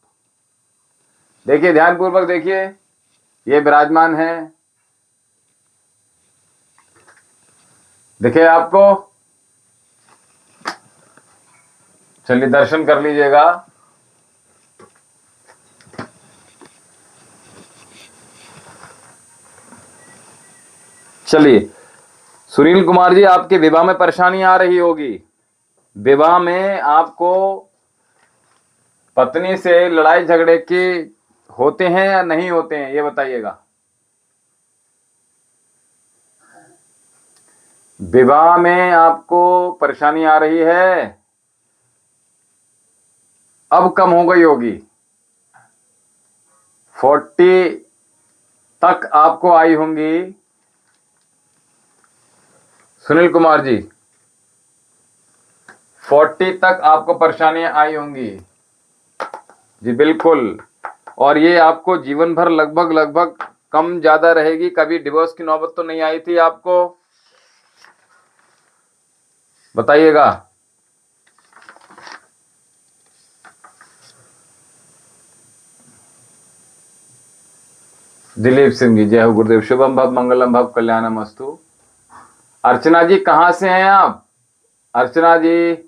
देखिए ध्यानपूर्वक देखिए, ये विराजमान है, देखिए आपको। चलिए दर्शन कर लीजिएगा। चलिए सुनील कुमार जी, आपके विवाह में परेशानी आ रही होगी। विवाह में आपको पत्नी से लड़ाई झगड़े के होते हैं या नहीं होते हैं, ये बताइएगा। विवाह में आपको परेशानी आ रही है, अब कम हो गई होगी। 40 तक आपको आई होंगी सुनील कुमार जी, 40 तक आपको परेशानियां आई होंगी जी, बिल्कुल। और ये आपको जीवन भर लगभग लगभग कम ज्यादा रहेगी। कभी डिवोर्स की नौबत तो नहीं आई थी आपको, बताइएगा। दिलीप सिंह जी, जय हो गुरुदेव, शुभम भव मंगलम भव कल्याणम अस्तु। अर्चना जी, कहां से हैं आप? अर्चना जी,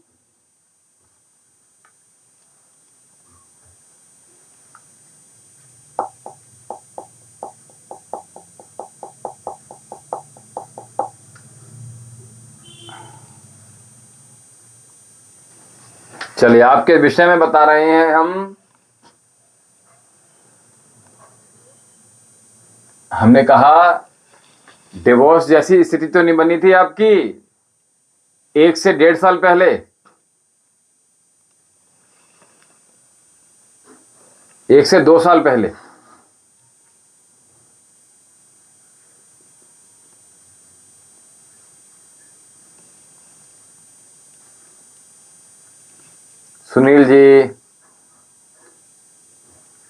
चलिए आपके विषय में बता रहे हैं हम। हमने कहा डिवोर्स जैसी स्थिति तो नहीं बनी थी आपकी 1 से 1.5 साल पहले? 1 से 2 साल पहले? सुनील जी,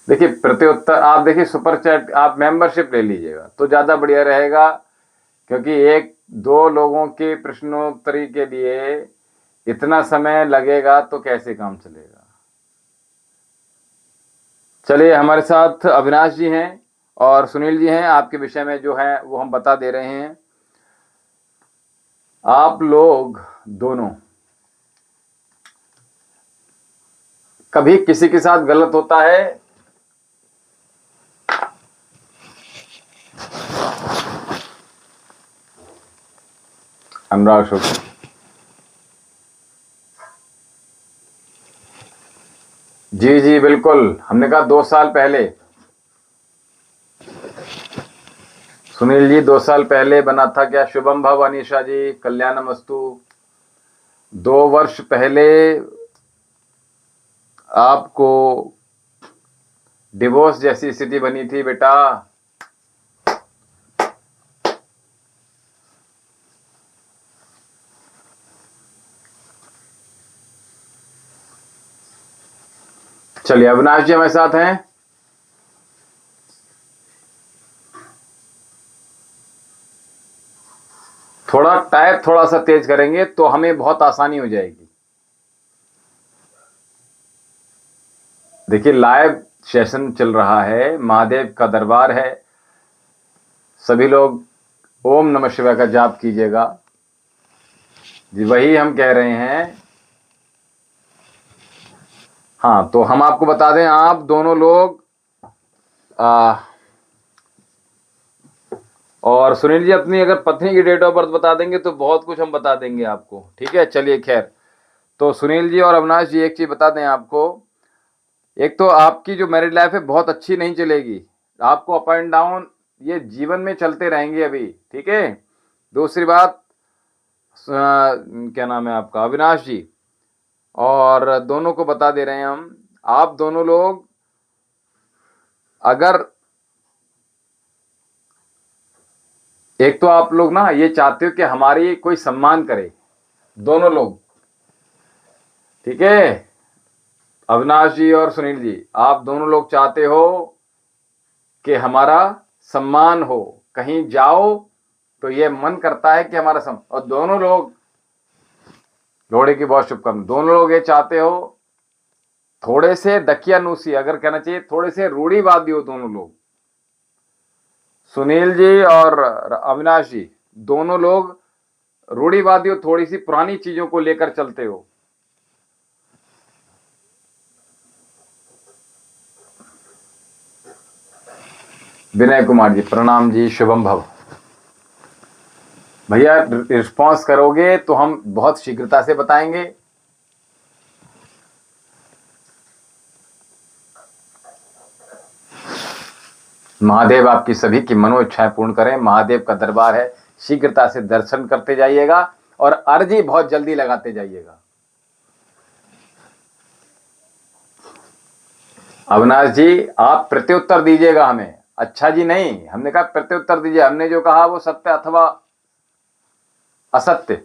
देखिए प्रत्युत्तर आप देखिए, सुपर चैट आप मेंबरशिप ले लीजिएगा तो ज्यादा बढ़िया रहेगा, क्योंकि 1-2 लोगों के प्रश्नोत्तरी के लिए इतना समय लगेगा तो कैसे काम चलेगा। चलिए हमारे साथ अविनाश जी हैं और सुनील जी हैं, आपके विषय में जो है वो हम बता दे रहे हैं। आप लोग दोनों कभी किसी के साथ गलत होता है? अनुराग शुक्ल जी, जी बिल्कुल, हमने कहा 2 साल पहले। सुनील जी 2 साल पहले बना था क्या? शुभम भव अनीशा जी, कल्याणमस्तु। 2 वर्ष पहले आपको डिवोर्स जैसी स्थिति बनी थी बेटा। चलिए अविनाश जी हमारे साथ हैं। थोड़ा टाइप थोड़ा सा तेज करेंगे तो हमें बहुत आसानी हो जाएगी। देखिए लाइव सेशन चल रहा है, महादेव का दरबार है, सभी लोग ओम नमः शिवाय का जाप कीजिएगा जी, वही हम कह रहे हैं। हाँ तो हम आपको बता दें, आप दोनों लोग और सुनील जी अपनी अगर पत्नी की डेट ऑफ बर्थ बता देंगे तो बहुत कुछ हम बता देंगे आपको, ठीक है। चलिए खैर, तो सुनील जी और अविनाश जी एक चीज बता दें आपको, एक तो आपकी जो मैरिड लाइफ है बहुत अच्छी नहीं चलेगी, आपको अप एंड डाउन ये जीवन में चलते रहेंगे अभी, ठीक है। दूसरी बात, क्या नाम है आपका? अविनाश जी, और दोनों को बता दे रहे हैं हम, आप दोनों लोग अगर एक तो आप लोग ना ये चाहते हो कि हमारी कोई सम्मान करे, दोनों लोग, ठीक है। अविनाश जी और सुनील जी, आप दोनों लोग चाहते हो कि हमारा सम्मान हो, कहीं जाओ तो ये मन करता है कि हमारा और दोनों लोग, घोड़े की बहुत शुभकामनाएं, दोनों लोग ये चाहते हो, थोड़े से दकियानूसी अगर कहना चाहिए, थोड़े से रूढ़िवादी हो दोनों लोग। सुनील जी और अविनाश जी दोनों लोग रूढ़िवादी हो, थोड़ी सी पुरानी चीजों को लेकर चलते हो। विनय कुमार जी, प्रणाम जी, शुभम भव। भैया रिस्पॉन्स करोगे तो हम बहुत शीघ्रता से बताएंगे। महादेव आपकी सभी की मनोइच्छाएं पूर्ण करें। महादेव का दरबार है, शीघ्रता से दर्शन करते जाइएगा और अर्जी बहुत जल्दी लगाते जाइएगा। अविनाश जी, आप प्रत्युत्तर दीजिएगा हमें। अच्छा जी नहीं, हमने कहा प्रत्युत्तर दीजिए। हमने जो कहा वो सत्य अथवा असत्य।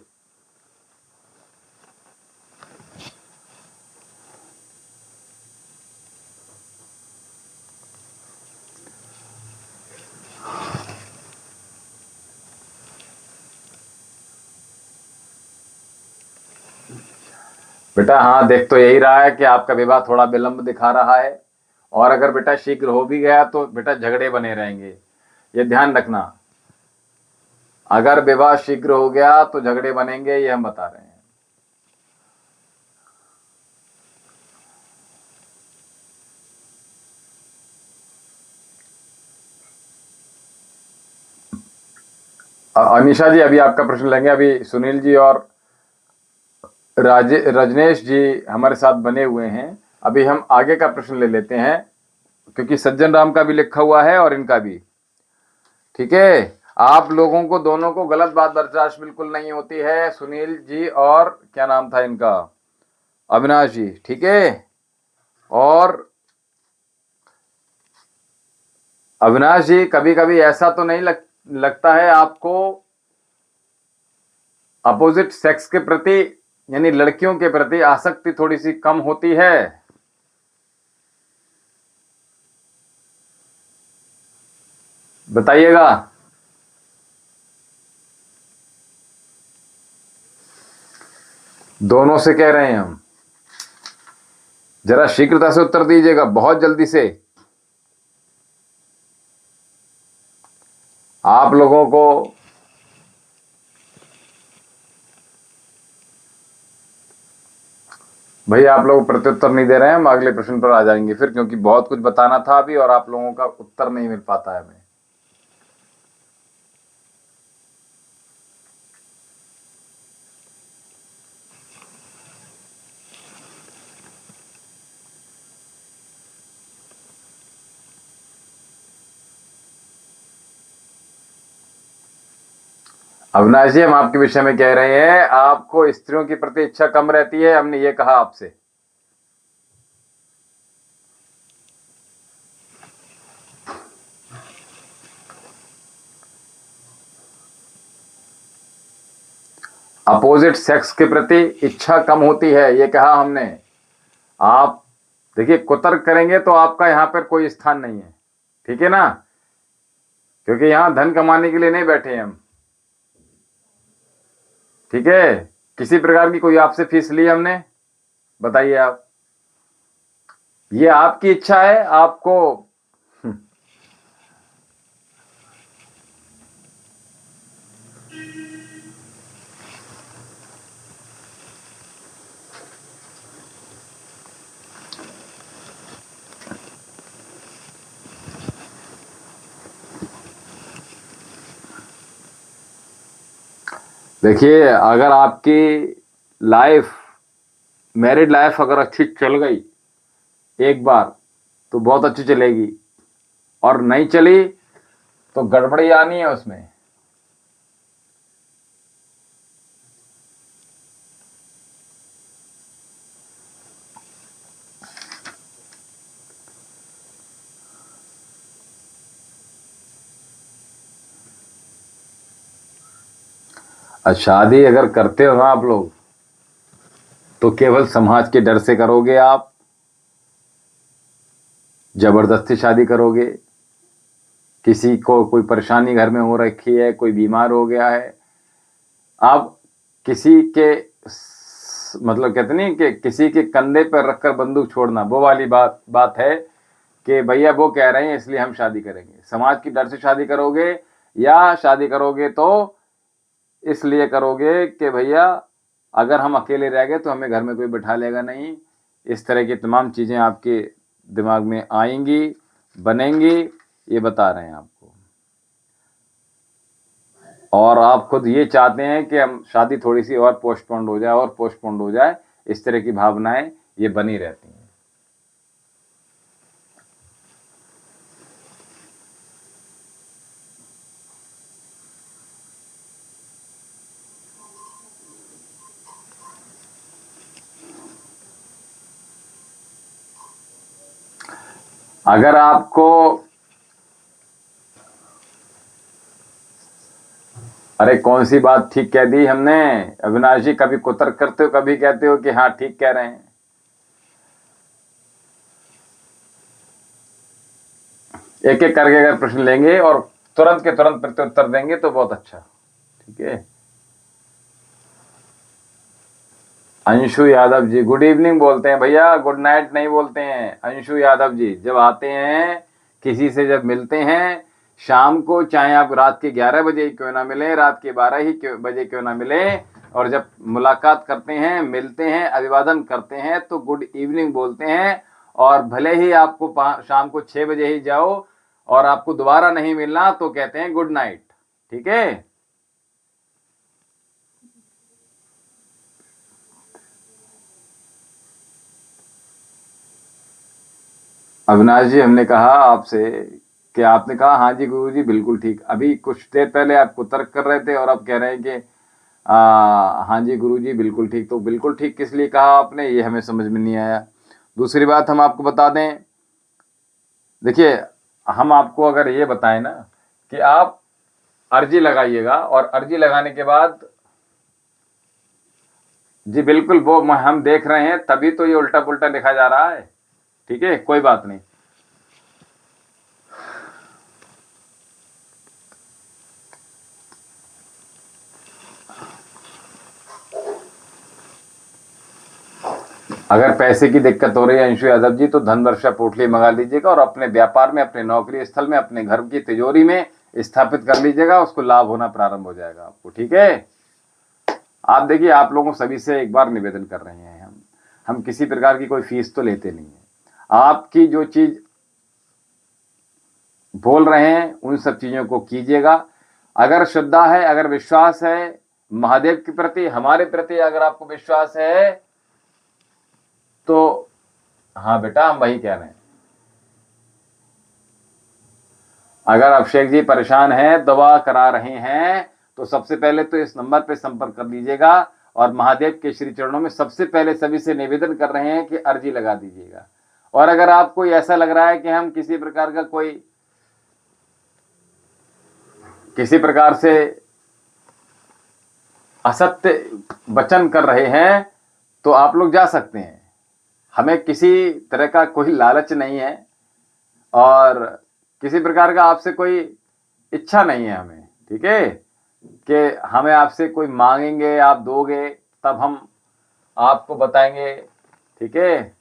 बेटा हाँ, देख तो यही रहा है कि आपका विवाह थोड़ा विलंब दिखा रहा है, और अगर बेटा शीघ्र हो भी गया तो बेटा झगड़े बने रहेंगे, ये ध्यान रखना। अगर विवाह शीघ्र हो गया तो झगड़े बनेंगे, ये हम बता रहे हैं। अनिशा जी, अभी आपका प्रश्न लेंगे। अभी सुनील जी और रजनेश जी हमारे साथ बने हुए हैं। अभी हम आगे का प्रश्न ले लेते हैं, क्योंकि सज्जन राम का भी लिखा हुआ है और इनका भी। ठीक है, आप लोगों को दोनों को गलत बात बर्दाश्त बिल्कुल नहीं होती है। सुनील जी और क्या नाम था इनका, अविनाश जी, ठीक है। और अविनाश जी, कभी कभी ऐसा तो नहीं लगता है आपको अपोजिट सेक्स के प्रति, यानी लड़कियों के प्रति आसक्ति थोड़ी सी कम होती है? बताइएगा। दोनों से कह रहे हैं हम, जरा शीघ्रता से उत्तर दीजिएगा, बहुत जल्दी से। आप लोगों को भैया, आप लोग प्रत्युत्तर नहीं दे रहे हैं, हम अगले प्रश्न पर आ जाएंगे फिर, क्योंकि बहुत कुछ बताना था अभी और आप लोगों का उत्तर नहीं मिल पाता है हमें। अविनाश जी, हम आपके विषय में कह रहे हैं आपको स्त्रियों की प्रति इच्छा कम रहती है, हमने ये कहा आपसे। अपोजिट सेक्स के प्रति इच्छा कम होती है, ये कहा हमने। आप देखिए, कुतर्क करेंगे तो आपका यहां पर कोई स्थान नहीं है, ठीक है ना, क्योंकि यहां धन कमाने के लिए नहीं बैठे हैं हम। ठीक है, किसी प्रकार की कोई आपसे फीस ली हमने? बताइए आप। ये आपकी इच्छा है, आपको देखिए, अगर आपकी लाइफ, मैरिड लाइफ अगर अच्छी चल गई एक बार तो बहुत अच्छी चलेगी, और नहीं चली तो गड़बड़ी आनी है उसमें। शादी अगर करते हो ना आप लोग, तो केवल समाज के डर से करोगे। आप जबरदस्ती शादी करोगे, किसी को कोई परेशानी घर में हो रखी है, कोई बीमार हो गया है, आप किसी के मतलब कहते नहीं कि किसी के कंधे पर रखकर बंदूक छोड़ना, वो वाली बात है कि भैया वो कह रहे हैं इसलिए हम शादी करेंगे। समाज की डर से शादी करोगे, या शादी करोगे तो इसलिए करोगे कि भैया अगर हम अकेले रह गए तो हमें घर में कोई बिठा लेगा नहीं। इस तरह की तमाम चीज़ें आपके दिमाग में आएंगी, बनेंगी, ये बता रहे हैं आपको। और आप खुद ये चाहते हैं कि हम शादी थोड़ी सी और पोस्टपोन हो जाए और पोस्टपोन हो जाए, इस तरह की भावनाएं ये बनी रहती हैं। अगर आपको, अरे कौन सी बात ठीक कह दी हमने अविनाश जी? कभी कुतर्क करते हो, कभी कहते हो कि हाँ ठीक कह रहे हैं। एक एक करके अगर प्रश्न लेंगे और तुरंत के तुरंत प्रत्युत्तर देंगे तो बहुत अच्छा। ठीक है, अंशु यादव जी गुड इवनिंग बोलते हैं भैया, गुड नाइट नहीं बोलते हैं। अंशु यादव जी जब आते हैं, किसी से जब मिलते हैं शाम को, चाहे आप रात के 11 बजे ही क्यों ना मिले, रात के 12 ही बजे क्यों ना मिले, और जब मुलाकात करते हैं, मिलते हैं, अभिवादन करते हैं तो गुड इवनिंग बोलते हैं। और भले ही आपको शाम को 6 बजे ही जाओ और आपको दोबारा नहीं मिलना तो कहते हैं गुड नाइट। ठीक है, अविनाश जी हमने कहा आपसे कि आपने कहा हाँ जी गुरु जी बिल्कुल ठीक। अभी कुछ देर पहले आपको तर्क कर रहे थे और आप कह रहे हैं कि हाँ जी गुरु जी बिल्कुल ठीक। तो बिल्कुल ठीक किस लिए कहा आपने, ये हमें समझ में नहीं आया। दूसरी बात हम आपको बता दें, देखिए हम आपको अगर ये बताएं ना कि आप अर्जी लगाइएगा और अर्जी लगाने के बाद, जी बिल्कुल वो हम देख रहे हैं, तभी तो ये उल्टा पुल्टा लिखा जा रहा है। ठीक है, कोई बात नहीं। अगर पैसे की दिक्कत हो रही है अंशु यादव जी तो धन वर्षा पोटली मंगा लीजिएगा और अपने व्यापार में, अपने नौकरी स्थल में, अपने घर की तिजोरी में स्थापित कर लीजिएगा, उसको लाभ होना प्रारंभ हो जाएगा आपको। ठीक है, आप देखिए आप लोगों सभी से एक बार निवेदन कर रहे हैं, हम किसी प्रकार की कोई फीस तो लेते नहीं है। आपकी जो चीज बोल रहे हैं उन सब चीजों को कीजिएगा। अगर श्रद्धा है, अगर विश्वास है महादेव के प्रति, हमारे प्रति अगर आपको विश्वास है तो हाँ बेटा हम वही कह रहे हैं। अगर अभिषेक जी परेशान हैं, दवा करा रहे हैं, तो सबसे पहले तो इस नंबर पे संपर्क कर लीजिएगा और महादेव के श्री चरणों में सबसे पहले सभी से निवेदन कर रहे हैं कि अर्जी लगा दीजिएगा। और अगर आपको ऐसा लग रहा है कि हम किसी प्रकार का कोई, किसी प्रकार से असत्य वचन कर रहे हैं तो आप लोग जा सकते हैं। हमें किसी तरह का कोई लालच नहीं है और किसी प्रकार का आपसे कोई इच्छा नहीं है हमें। ठीक है, कि हमें आपसे कोई मांगेंगे, आप दोगे तब हम आपको बताएंगे। ठीक है,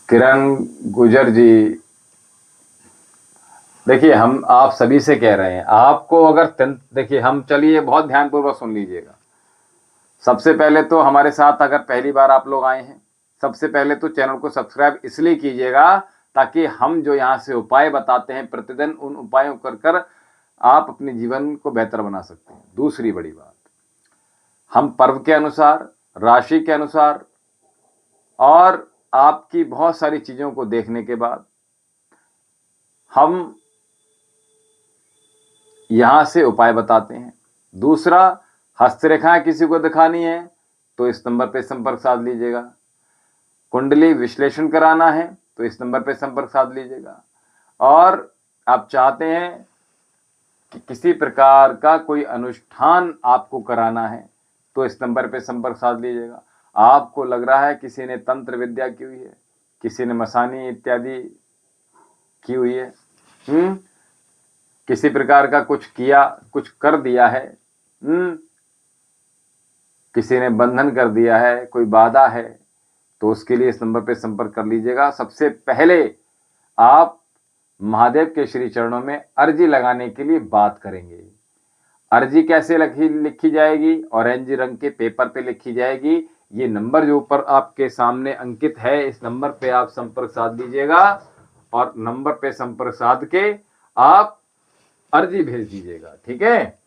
किरण गुजर जी देखिए हम आप सभी से कह रहे हैं, आपको अगर देखिए हम, चलिए बहुत ध्यानपूर्वक सुन लीजिएगा। सबसे पहले तो हमारे साथ अगर पहली बार आप लोग आए हैं, सबसे पहले तो चैनल को सब्सक्राइब इसलिए कीजिएगा ताकि हम जो यहाँ से उपाय बताते हैं प्रतिदिन, उन उपायों कर कर आप अपने जीवन को बेहतर बना सकते हैं। दूसरी बड़ी बात, हम पर्व के अनुसार, राशि के अनुसार और आपकी बहुत सारी चीजों को देखने के बाद हम यहां से उपाय बताते हैं। दूसरा, हस्तरेखाएं किसी को दिखानी है तो इस नंबर पे संपर्क साध लीजिएगा। कुंडली विश्लेषण कराना है तो इस नंबर पे संपर्क साध लीजिएगा। और आप चाहते हैं कि किसी प्रकार का कोई अनुष्ठान आपको कराना है तो इस नंबर पे संपर्क साध लीजिएगा। आपको लग रहा है किसी ने तंत्र विद्या की हुई है, किसी ने मसानी इत्यादि की हुई है, किसी प्रकार का कुछ किया, कुछ कर दिया है, किसी ने बंधन कर दिया है, कोई बाधा है, तो उसके लिए इस नंबर पे संपर्क कर लीजिएगा। सबसे पहले आप महादेव के श्री चरणों में अर्जी लगाने के लिए बात करेंगे। अर्जी कैसे लिखी जाएगी? ऑरेंज रंग के पेपर पे लिखी जाएगी। ये नंबर जो ऊपर आपके सामने अंकित है, इस नंबर पे आप संपर्क साध लीजिएगा और नंबर पे संपर्क साध के आप अर्जी भेज दीजिएगा। ठीक है,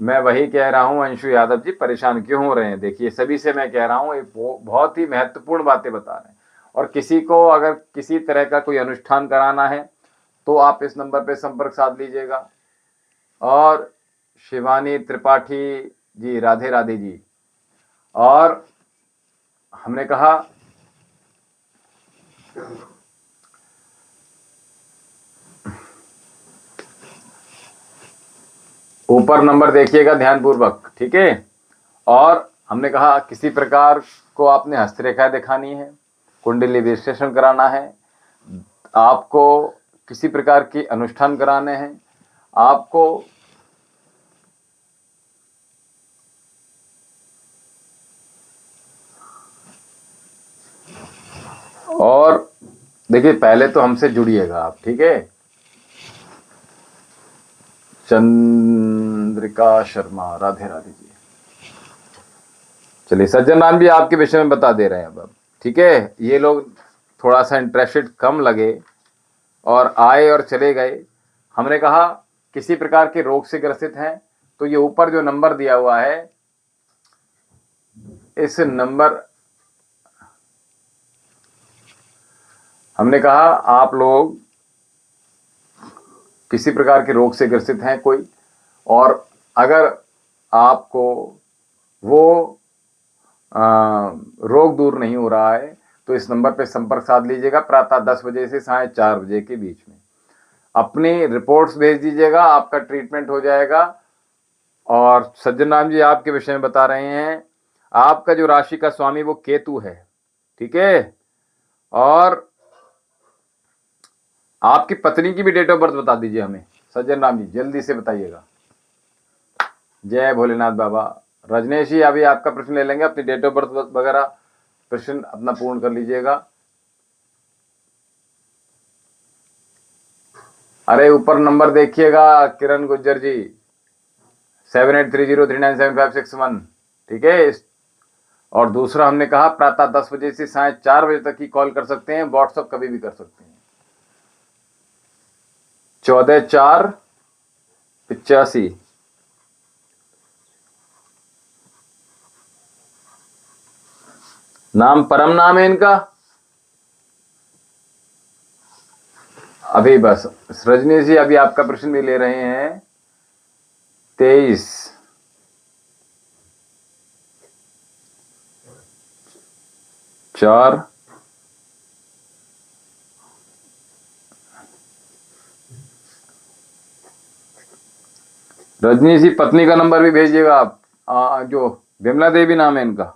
मैं वही कह रहा हूं अंशु यादव जी, परेशान क्यों हो रहे हैं? देखिए सभी से मैं कह रहा हूं, ये बहुत ही महत्वपूर्ण बातें बता रहे हैं। और किसी को अगर किसी तरह का कोई अनुष्ठान कराना है तो आप इस नंबर पे संपर्क साध लीजिएगा। और शिवानी त्रिपाठी जी, राधे राधे जी। और हमने कहा ऊपर नंबर देखिएगा ध्यानपूर्वक, ठीक है। और हमने कहा किसी प्रकार को आपने हस्तरेखा दिखानी है, कुंडली विश्लेषण कराना है, आपको किसी प्रकार के अनुष्ठान कराने हैं, आपको और देखिए पहले तो हमसे जुड़िएगा आप, ठीक है। चंद्रिका शर्मा, राधे राधे जी। चलिए सज्जन राम जी आपके विषय में बता दे रहे हैं अब, ठीक है। ये लोग थोड़ा सा इंटरेस्टेड कम लगे और आए और चले गए। हमने कहा किसी प्रकार के रोग से ग्रसित हैं तो ये ऊपर जो नंबर दिया हुआ है, इस नंबर, हमने कहा आप लोग किसी प्रकार के रोग से ग्रसित हैं कोई, और अगर आपको वो रोग दूर नहीं हो रहा है तो इस नंबर पर संपर्क साध लीजिएगा प्रातः 10 बजे से साढ़े 4 बजे के बीच में। अपनी रिपोर्ट्स भेज दीजिएगा, आपका ट्रीटमेंट हो जाएगा। और सज्जन राम जी आपके विषय में बता रहे हैं, आपका जो राशि का स्वामी वो केतु है, ठीक है। और आपकी पत्नी की भी डेट ऑफ बर्थ बता दीजिए हमें सज्जन राम जी, जल्दी से बताइएगा। जय भोलेनाथ बाबा। रजनेश जी अभी आपका प्रश्न ले लेंगे, अपनी डेट ऑफ बर्थ वगैरह प्रश्न अपना पूर्ण कर लीजिएगा। अरे ऊपर नंबर देखिएगा किरण गुज्जर जी, 7830397561, ठीक है। और दूसरा हमने कहा प्रातः 10 बजे से साढ़े 4 बजे तक ही कॉल कर सकते हैं, व्हाट्सअप कभी भी कर सकते हैं। 14/4/85। नाम परम नाम है इनका। अभी बस रजनी जी अभी आपका प्रश्न भी ले रहे हैं। 23/4। रजनी जी पत्नी का नंबर भी भेजिएगा आप, जो विमला देवी नाम है इनका।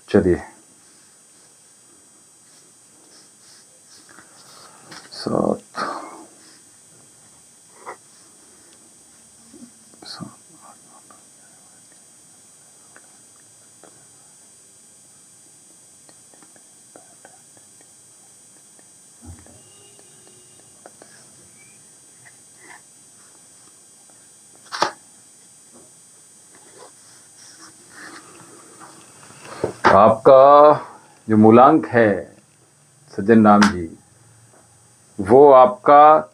चलिए 7। आपका जो मूलांक है सज्जन राम जी, वो आपका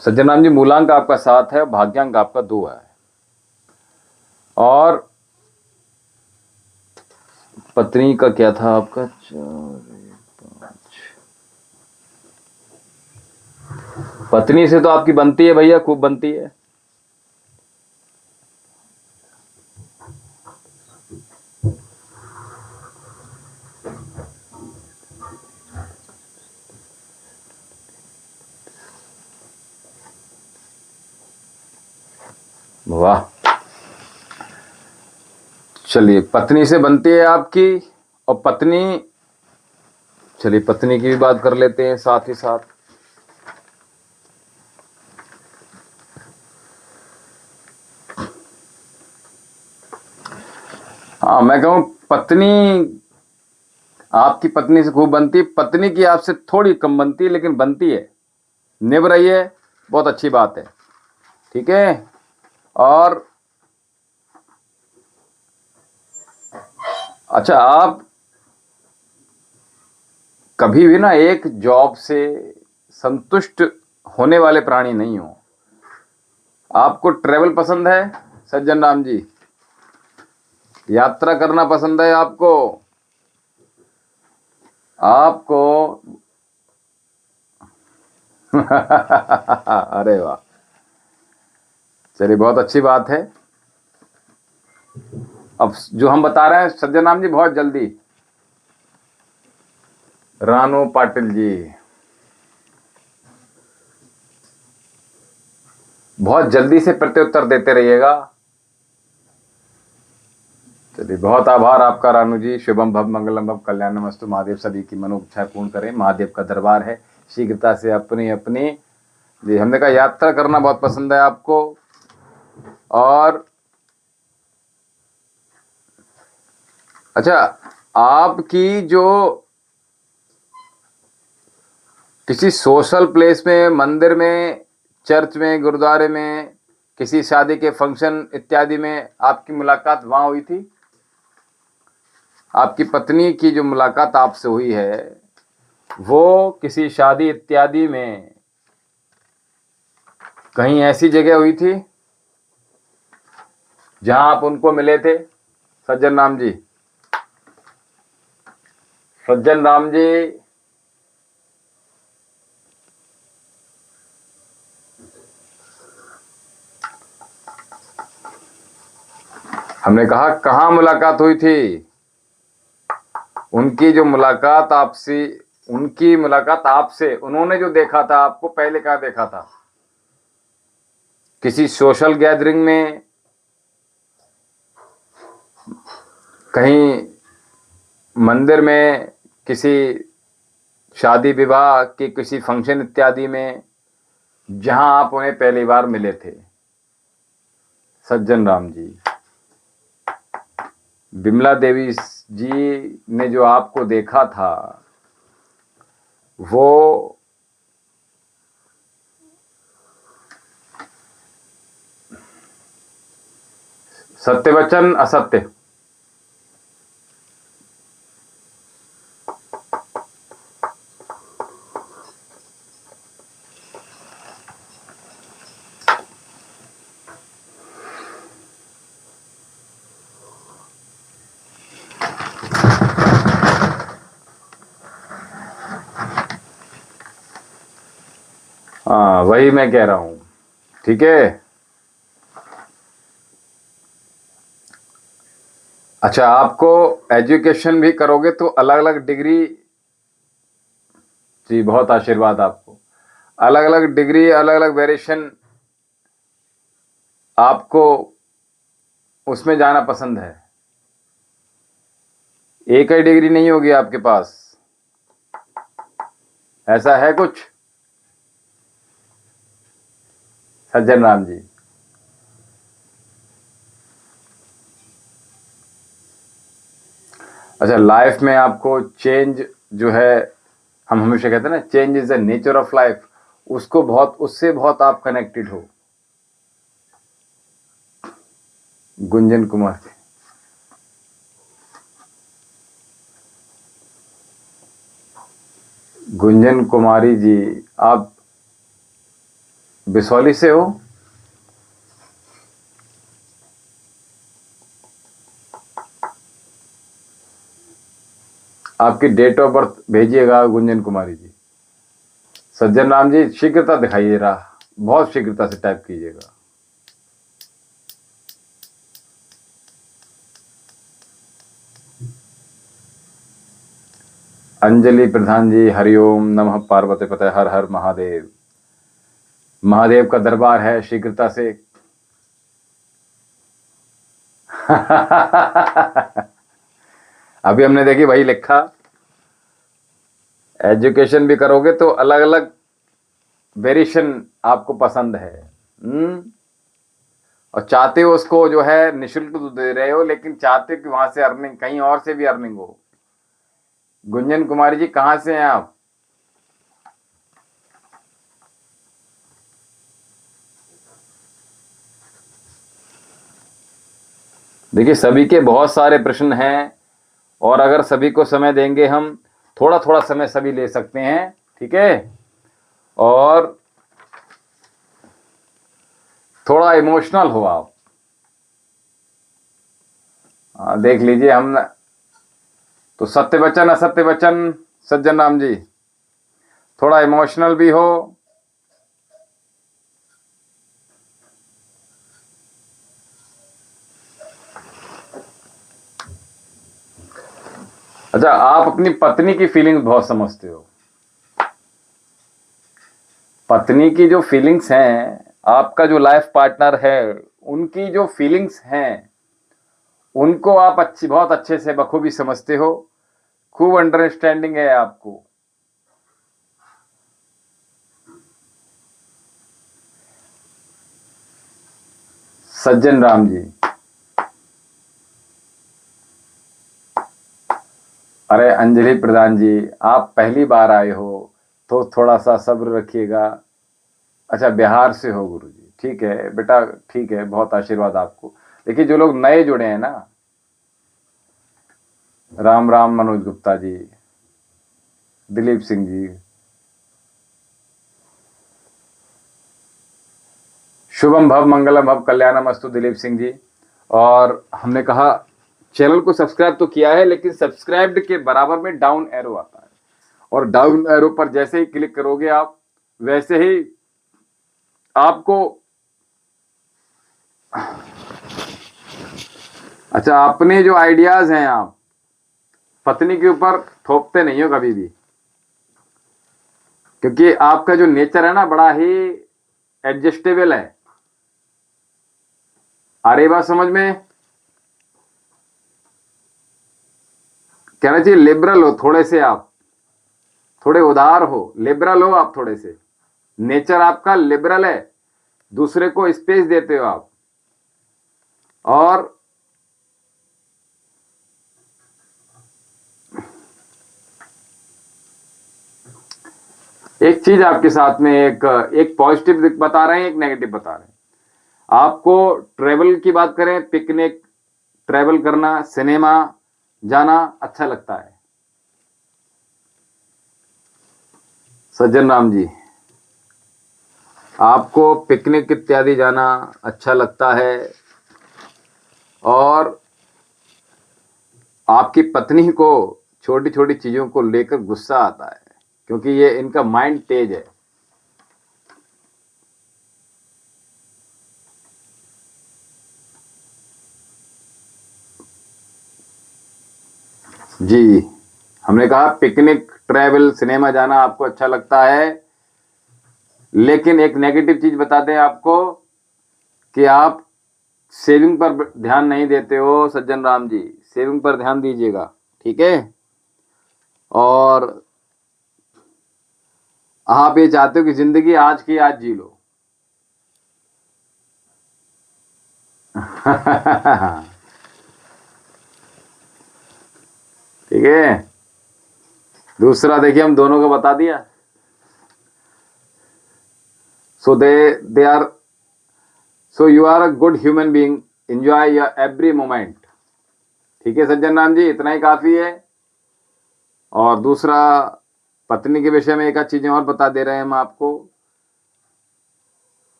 सज्जन राम जी मूलांक आपका 7 है, भाग्यांक आपका 2 है। और पत्नी का क्या था आपका? 4/5। पत्नी से तो आपकी बनती है भैया, खूब बनती है। वाह, चलिए पत्नी से बनती है आपकी। और पत्नी, चलिए पत्नी की भी बात कर लेते हैं साथ ही साथ। हाँ, मैं कहूँ पत्नी आपकी पत्नी से खूब बनती, पत्नी की आपसे थोड़ी कम बनती है, लेकिन बनती है, निभ रही है, बहुत अच्छी बात है। ठीक है। और अच्छा, आप कभी भी ना एक जॉब से संतुष्ट होने वाले प्राणी नहीं हो। आपको ट्रेवल पसंद है सज्जन राम जी? यात्रा करना पसंद है आपको? आपको अरे वाह, चलिए बहुत अच्छी बात है। अब जो हम बता रहे हैं सज्जन राम जी, बहुत जल्दी। रानू पाटिल जी, बहुत जल्दी से प्रत्युत्तर देते रहिएगा। चलिए, बहुत आभार आपका रानू जी। शुभम भव मंगलम भव कल्याणमस्तु। महादेव सभी की मनोइच्छा पूर्ण करें। महादेव का दरबार है, शीघ्रता से अपनी अपनी जी। हमने कहा यात्रा करना बहुत पसंद है आपको, और अच्छा, आपकी जो किसी सोशल प्लेस में, मंदिर में, चर्च में, गुरुद्वारे में, किसी शादी के फंक्शन इत्यादि में आपकी मुलाकात वहां हुई थी? आपकी पत्नी की जो मुलाकात आपसे हुई है वो किसी शादी इत्यादि में कहीं ऐसी जगह हुई थी जहां आप उनको मिले थे सज्जन राम जी? सज्जन राम जी, हमने कहा कहां मुलाकात हुई थी? उनकी जो मुलाकात आपसे, उनकी मुलाकात आपसे, उन्होंने जो देखा था आपको, पहले कहाँ देखा था? किसी सोशल गैदरिंग में, कहीं मंदिर में, किसी शादी विवाह के किसी फंक्शन इत्यादि में, जहां आप उन्हें पहली बार मिले थे सज्जन राम जी? विमला देवी जी ने जो आपको देखा था वो सत्य वचन असत्य? हाँ, वही मैं कह रहा हूं। ठीक है। अच्छा, आपको एजुकेशन भी करोगे तो अलग अलग डिग्री, जी बहुत आशीर्वाद आपको। अलग अलग डिग्री, अलग अलग वेरिएशन आपको उसमें जाना पसंद है। एक ही डिग्री नहीं होगी आपके पास, ऐसा है कुछ सज्जन राम जी? अच्छा, लाइफ में आपको चेंज जो है, हम हमेशा कहते हैं ना, change is the nature of life, उसको बहुत, उससे बहुत आप कनेक्टेड हो। गुंजन कुमार, गुंजन कुमारी जी, आप बिसौली से हो? आपकी डेट ऑफ बर्थ भेजिएगा गुंजन कुमारी जी। सज्जन राम जी, शीघ्रता दिखाइएगा, बहुत शीघ्रता से टाइप कीजिएगा। अंजलि प्रधान जी, हरिओम नमः पार्वती पते, हर हर महादेव। महादेव का दरबार है, शीघ्रता से। अभी हमने देखी वही लिखा, एजुकेशन भी करोगे तो अलग अलग वेरिएशन आपको पसंद है। और चाहते हो उसको जो है निःशुल्क तो दे रहे हो, लेकिन चाहते हो कि वहां से अर्निंग, कहीं और से भी अर्निंग हो। गुंजन कुमारी जी कहाँ से हैं आप? देखिए सभी के बहुत सारे प्रश्न हैं, और अगर सभी को समय देंगे हम, थोड़ा थोड़ा समय सभी ले सकते हैं, ठीक है। और थोड़ा इमोशनल हो आप। देख लीजिए हम तो सत्य वचन असत्य वचन, सज्जन राम जी, थोड़ा इमोशनल भी हो। अच्छा, आप अपनी पत्नी की फीलिंग्स बहुत समझते हो। पत्नी की जो फीलिंग्स हैं, आपका जो लाइफ पार्टनर है, उनकी जो फीलिंग्स हैं, उनको आप बहुत अच्छे से बखूबी समझते हो। खूब अंडरस्टैंडिंग है आपको। सज्जन राम जी, अरे अंजलि प्रधान जी, आप पहली बार आए हो तो थोड़ा सा सब्र रखिएगा। अच्छा, बिहार से हो गुरु जी, ठीक है बेटा, ठीक है, बहुत आशीर्वाद आपको। देखिए जो लोग नए जुड़े हैं ना, राम राम मनोज गुप्ता जी, दिलीप सिंह जी, शुभम भव मंगलम भव कल्याणम अस्तु दिलीप सिंह जी। और हमने कहा चैनल को सब्सक्राइब तो किया है, लेकिन सब्सक्राइब्ड के बराबर में डाउन एरो आता है, और डाउन एरो पर जैसे ही क्लिक करोगे आप, वैसे ही आपको, अच्छा, अपने जो आइडियाज हैं आप पत्नी के ऊपर थोपते नहीं हो कभी भी, क्योंकि आपका जो नेचर है ना, बड़ा ही एडजस्टेबल है। आ रही बात समझ में? कहना चाहिए लिबरल हो थोड़े से आप, थोड़े उदार हो, लिबरल हो आप थोड़े से। नेचर आपका लिबरल है, दूसरे को स्पेस देते हो आप। और एक चीज आपके साथ में, एक एक पॉजिटिव बता रहे हैं, एक नेगेटिव बता रहे हैं। आपको ट्रेवल की बात करें, पिकनिक, ट्रेवल करना, सिनेमा जाना अच्छा लगता है, सज्जन राम जी? आपको पिकनिक इत्यादि जाना अच्छा लगता है, और आपकी पत्नी को छोटी छोटी चीजों को लेकर गुस्सा आता है, क्योंकि ये इनका माइंड तेज है। जी, हमने कहा पिकनिक, ट्रैवल, सिनेमा जाना आपको अच्छा लगता है, लेकिन एक नेगेटिव चीज बता दें आपको, कि आप सेविंग पर ध्यान नहीं देते हो, सज्जन राम जी। सेविंग पर ध्यान दीजिएगा, ठीक है। और आप ये चाहते हो कि जिंदगी आज की आज जी लो। ठीक है। दूसरा देखिए, हम दोनों को बता दिया। So they are, so you are a good human being, enjoy your every moment. ठीक है सज्जन राम जी, इतना ही काफी है। और दूसरा, पत्नी के विषय में एक आध चीजें और बता दे रहे हैं हम आपको।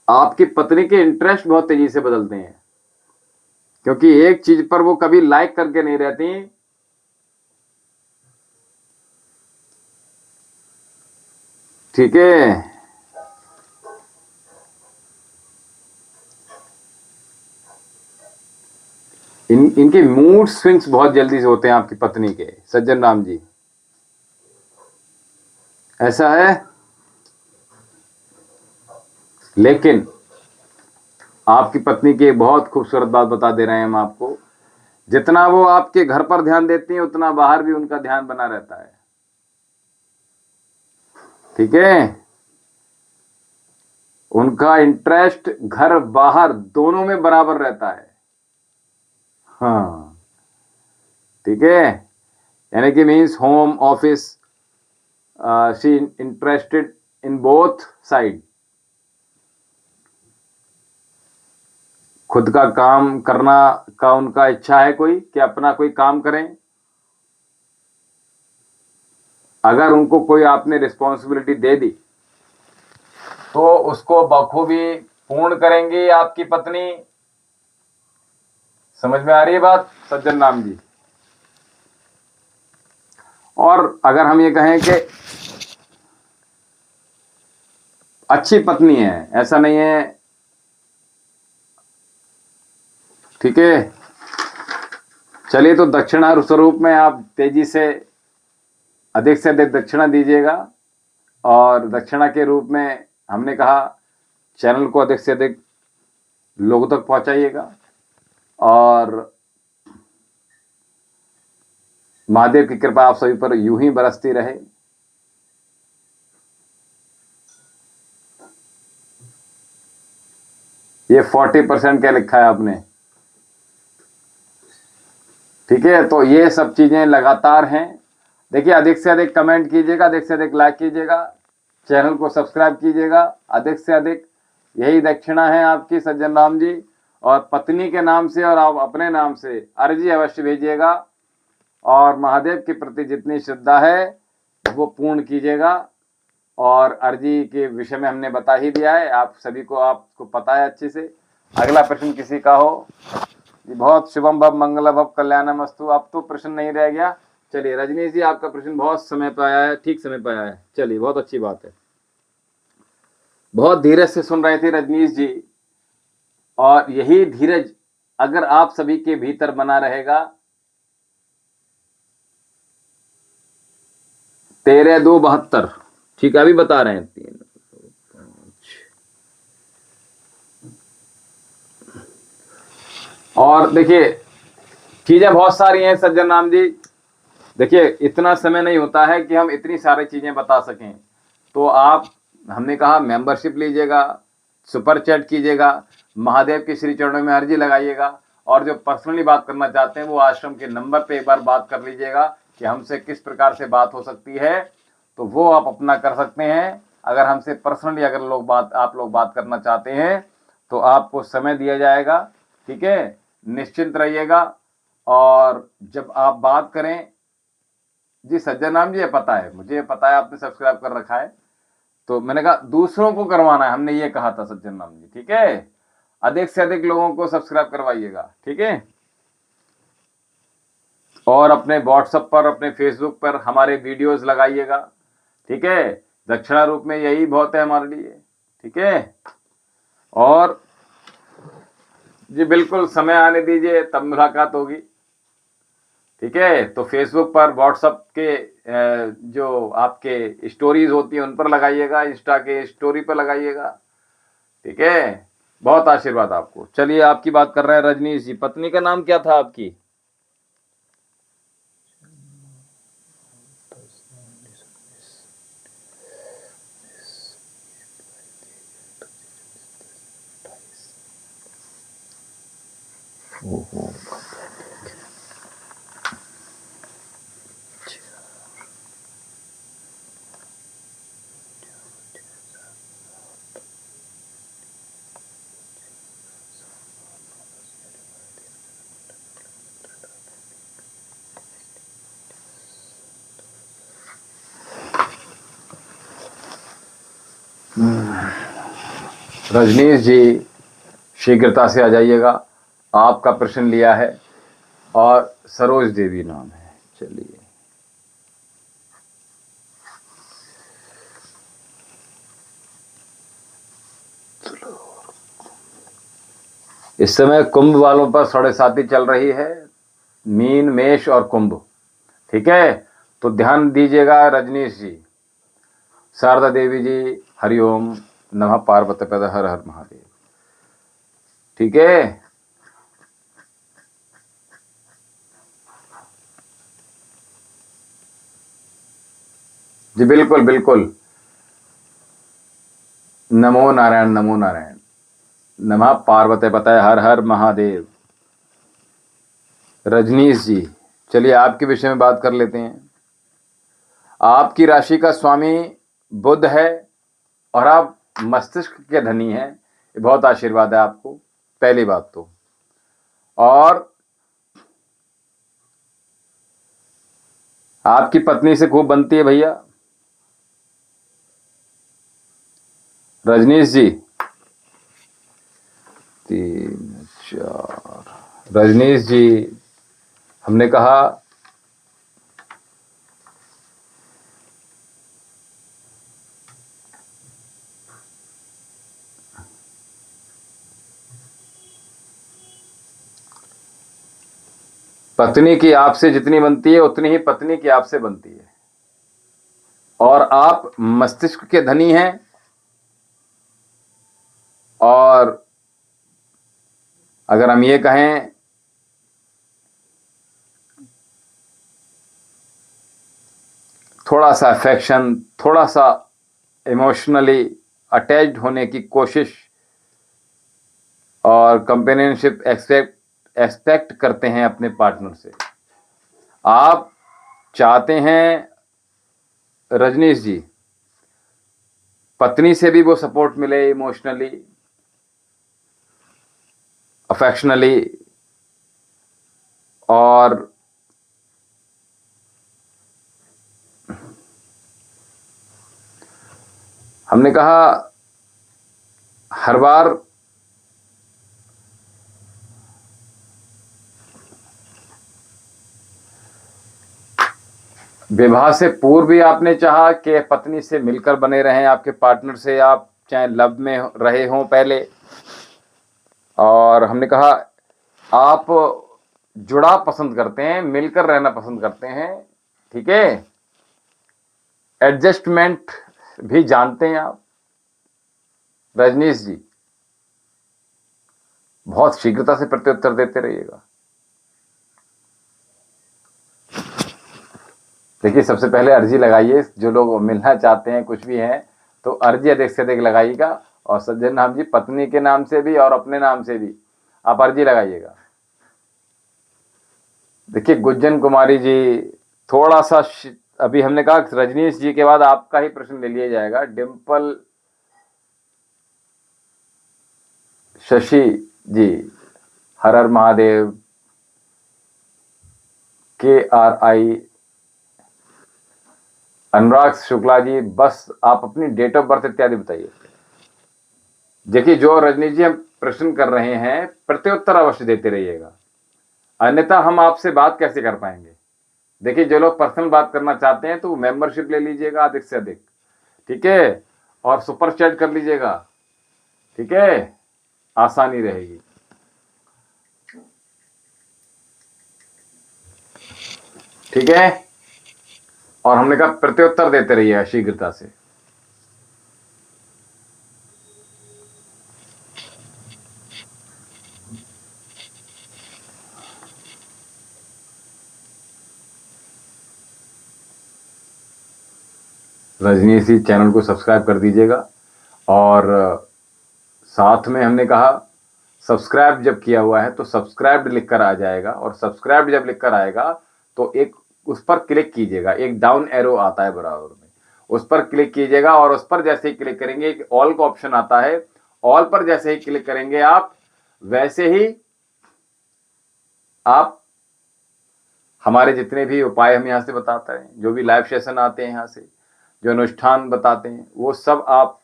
आपकी पत्नी के इंटरेस्ट बहुत तेजी से बदलते हैं, क्योंकि एक चीज पर वो कभी लाइक करके नहीं रहती। ठीक है। इनके मूड स्विंग्स बहुत जल्दी से होते हैं आपकी पत्नी के, सज्जन राम जी, ऐसा है। लेकिन आपकी पत्नी की एक बहुत खूबसूरत बात बता दे रहे हैं हम आपको, जितना वो आपके घर पर ध्यान देती हैं, उतना बाहर भी उनका ध्यान बना रहता है। ठीक है। उनका इंटरेस्ट घर बाहर दोनों में बराबर रहता है। हाँ, ठीक है, यानी कि means home office, she interested in both side. खुद का काम करना का उनका इच्छा है कोई कि अपना कोई काम करें। अगर उनको कोई आपने रिस्पॉन्सिबिलिटी दे दी तो उसको बखूबी पूर्ण करेंगी आपकी पत्नी। समझ में आ रही है बात सज्जन राम जी? और अगर हम ये कहें कि अच्छी पत्नी है, ऐसा नहीं है, ठीक है, चलिए, तो दक्षिणा स्वरूप में आप तेजी से अधिक दक्षिणा दीजिएगा। और दक्षिणा के रूप में हमने कहा चैनल को अधिक से अधिक लोगों तक पहुंचाइएगा और महादेव की कृपा आप सभी पर यूं ही बरसती रहे। ये 40% क्या लिखा है आपने? ठीक है, तो ये सब चीजें लगातार हैं। देखिए, अधिक से अधिक कमेंट कीजिएगा, अधिक से अधिक लाइक कीजिएगा, चैनल को सब्सक्राइब कीजिएगा, अधिक से अधिक। यही दक्षिणा है आपकी सज्जन राम जी। और पत्नी के नाम से और आप अपने नाम से अर्जी अवश्य भेजिएगा और महादेव के प्रति जितनी श्रद्धा है वो पूर्ण कीजिएगा। और अर्जी के विषय में हमने बता ही दिया है आप सभी को, आपको पता है अच्छे से। अगला प्रश्न किसी का हो? बहुत शुभम भव मंगल भव कल्याणम अस्तु। अब तो प्रश्न नहीं रह गया। चलिए रजनीश जी, आपका प्रश्न बहुत समय पे आया है, ठीक समय पे आया है। चलिए, बहुत अच्छी बात है। बहुत धीरज से सुन रहे थे रजनीश जी, और यही धीरज अगर आप सभी के भीतर बना रहेगा, 13-2-72, ठीक है, अभी बता रहे हैं 3, 5। और देखिए, चीजें बहुत सारी हैं सज्जन राम जी। देखिए, इतना समय नहीं होता है कि हम इतनी सारी चीजें बता सकें। तो आप, हमने कहा मेंबरशिप लीजिएगा, सुपर चैट कीजिएगा, महादेव के श्री चरणों में अर्जी लगाइएगा, और जो पर्सनली बात करना चाहते हैं वो आश्रम के नंबर पे एक बार बात कर लीजिएगा कि हमसे किस प्रकार से बात हो सकती है। तो वो आप अपना कर सकते हैं। अगर हमसे पर्सनली अगर आप लोग बात करना चाहते हैं तो आपको समय दिया जाएगा, ठीक है, निश्चिंत रहिएगा। और जब आप बात करें, जी सज्जन नाम जी, ये पता है, मुझे पता है आपने सब्सक्राइब कर रखा है, तो मैंने कहा दूसरों को करवाना है, हमने ये कहा था सज्जन नाम जी, ठीक है, अधिक से अधिक लोगों को सब्सक्राइब करवाइएगा, ठीक है। और अपने व्हाट्सएप पर, अपने फेसबुक पर हमारे वीडियोस लगाइएगा, ठीक है, दक्षिणा रूप में यही बहुत है हमारे लिए, ठीक है। और जी बिल्कुल समय आने दीजिए, तब मुलाकात होगी, ठीक है। तो फेसबुक पर, व्हाट्सएप के जो आपके स्टोरीज होती है उन पर लगाइएगा, इंस्टा के स्टोरी पर लगाइएगा, ठीक है। बहुत आशीर्वाद आपको। चलिए, आपकी बात कर रहे हैं रजनीश जी। पत्नी का नाम क्या था आपकी? ओहो, रजनीश जी शीघ्रता से आ जाइएगा। आपका प्रश्न लिया है और सरोज देवी नाम है। चलिए, इस समय कुंभ वालों पर 7.5 चल रही है, मीन, मेष और कुंभ, ठीक है। तो ध्यान दीजिएगा रजनीश जी। शारदा देवी जी, हरिओम नमः पार्वती पद, हर हर महादेव, ठीक है। जी बिल्कुल बिल्कुल। नमो नारायण, नमो नारायण। नमः पार्वती पतये, हर हर महादेव। रजनीश जी, चलिए आपके विषय में बात कर लेते हैं। आपकी राशि का स्वामी बुध है और आप मस्तिष्क के धनी हैं। ये बहुत आशीर्वाद है आपको, पहली बात तो। और आपकी पत्नी से खूब बनती है भैया। रजनीश जी, 3 4। रजनीश जी, हमने कहा पत्नी की आपसे जितनी बनती है उतनी ही पत्नी की आपसे बनती है। और आप मस्तिष्क के धनी हैं। और अगर हम ये कहें थोड़ा सा अफेक्शन, थोड़ा सा इमोशनली अटैच्ड होने की कोशिश और कंपेनियनशिप एक्सपेक्ट करते हैं अपने पार्टनर से। आप चाहते हैं रजनीश जी, पत्नी से भी वो सपोर्ट मिले, इमोशनली, अफेक्शनली। और हमने कहा हर बार विवाह से पूर्व भी आपने चाहा कि पत्नी से मिलकर बने रहें, आपके पार्टनर से, आप चाहे लव में रहे हों पहले। और हमने कहा आप जुड़ाव पसंद करते हैं, मिलकर रहना पसंद करते हैं, ठीक है। एडजस्टमेंट भी जानते हैं आप रजनीश जी। बहुत शीघ्रता से प्रत्युत्तर देते रहिएगा। देखिए, सबसे पहले अर्जी लगाइए। जो लोग मिलना चाहते हैं, कुछ भी हैं, तो अर्जी अधिक से अधिक लगाइएगा। और सज्जन राम जी, पत्नी के नाम से भी और अपने नाम से भी आप अर्जी लगाइएगा। देखिए गुज्जन कुमारी जी, थोड़ा सा अभी हमने कहा रजनीश जी के बाद आपका ही प्रश्न ले लिया जाएगा। डिम्पल शशि जी, हर हर महादेव। KRI अनुराग शुक्ला जी, बस आप अपनी डेट ऑफ बर्थ इत्यादि बताइए। देखिए, जो रजनीश जी हम प्रश्न कर रहे हैं, प्रत्युत्तर अवश्य देते रहिएगा, अन्यथा हम आपसे बात कैसे कर पाएंगे। देखिए, जो लोग पर्सनल बात करना चाहते हैं तो मेंबरशिप ले लीजिएगा अधिक से अधिक, ठीक है। और सुपर चैट कर लीजिएगा, ठीक है, आसानी रहेगी। ठीक है। और हमने कहा प्रत्युत्तर देते रहिएगा शीघ्रता से। रजनीश जी, चैनल को सब्सक्राइब कर दीजिएगा। और साथ में हमने कहा सब्सक्राइब जब किया हुआ है तो सब्सक्राइब लिखकर आ जाएगा। और सब्सक्राइब जब लिखकर आएगा तो एक उस पर क्लिक कीजिएगा, एक डाउन एरो आता है बराबर में, उस पर क्लिक कीजिएगा। और उस पर जैसे ही क्लिक करेंगे एक ऑल का ऑप्शन आता है, ऑल पर जैसे ही क्लिक करेंगे आप, वैसे ही आप हमारे जितने भी उपाय हम यहाँ से बताते हैं, जो भी लाइव सेशन आते हैं यहाँ से, जो अनुष्ठान बताते हैं, वो सब आप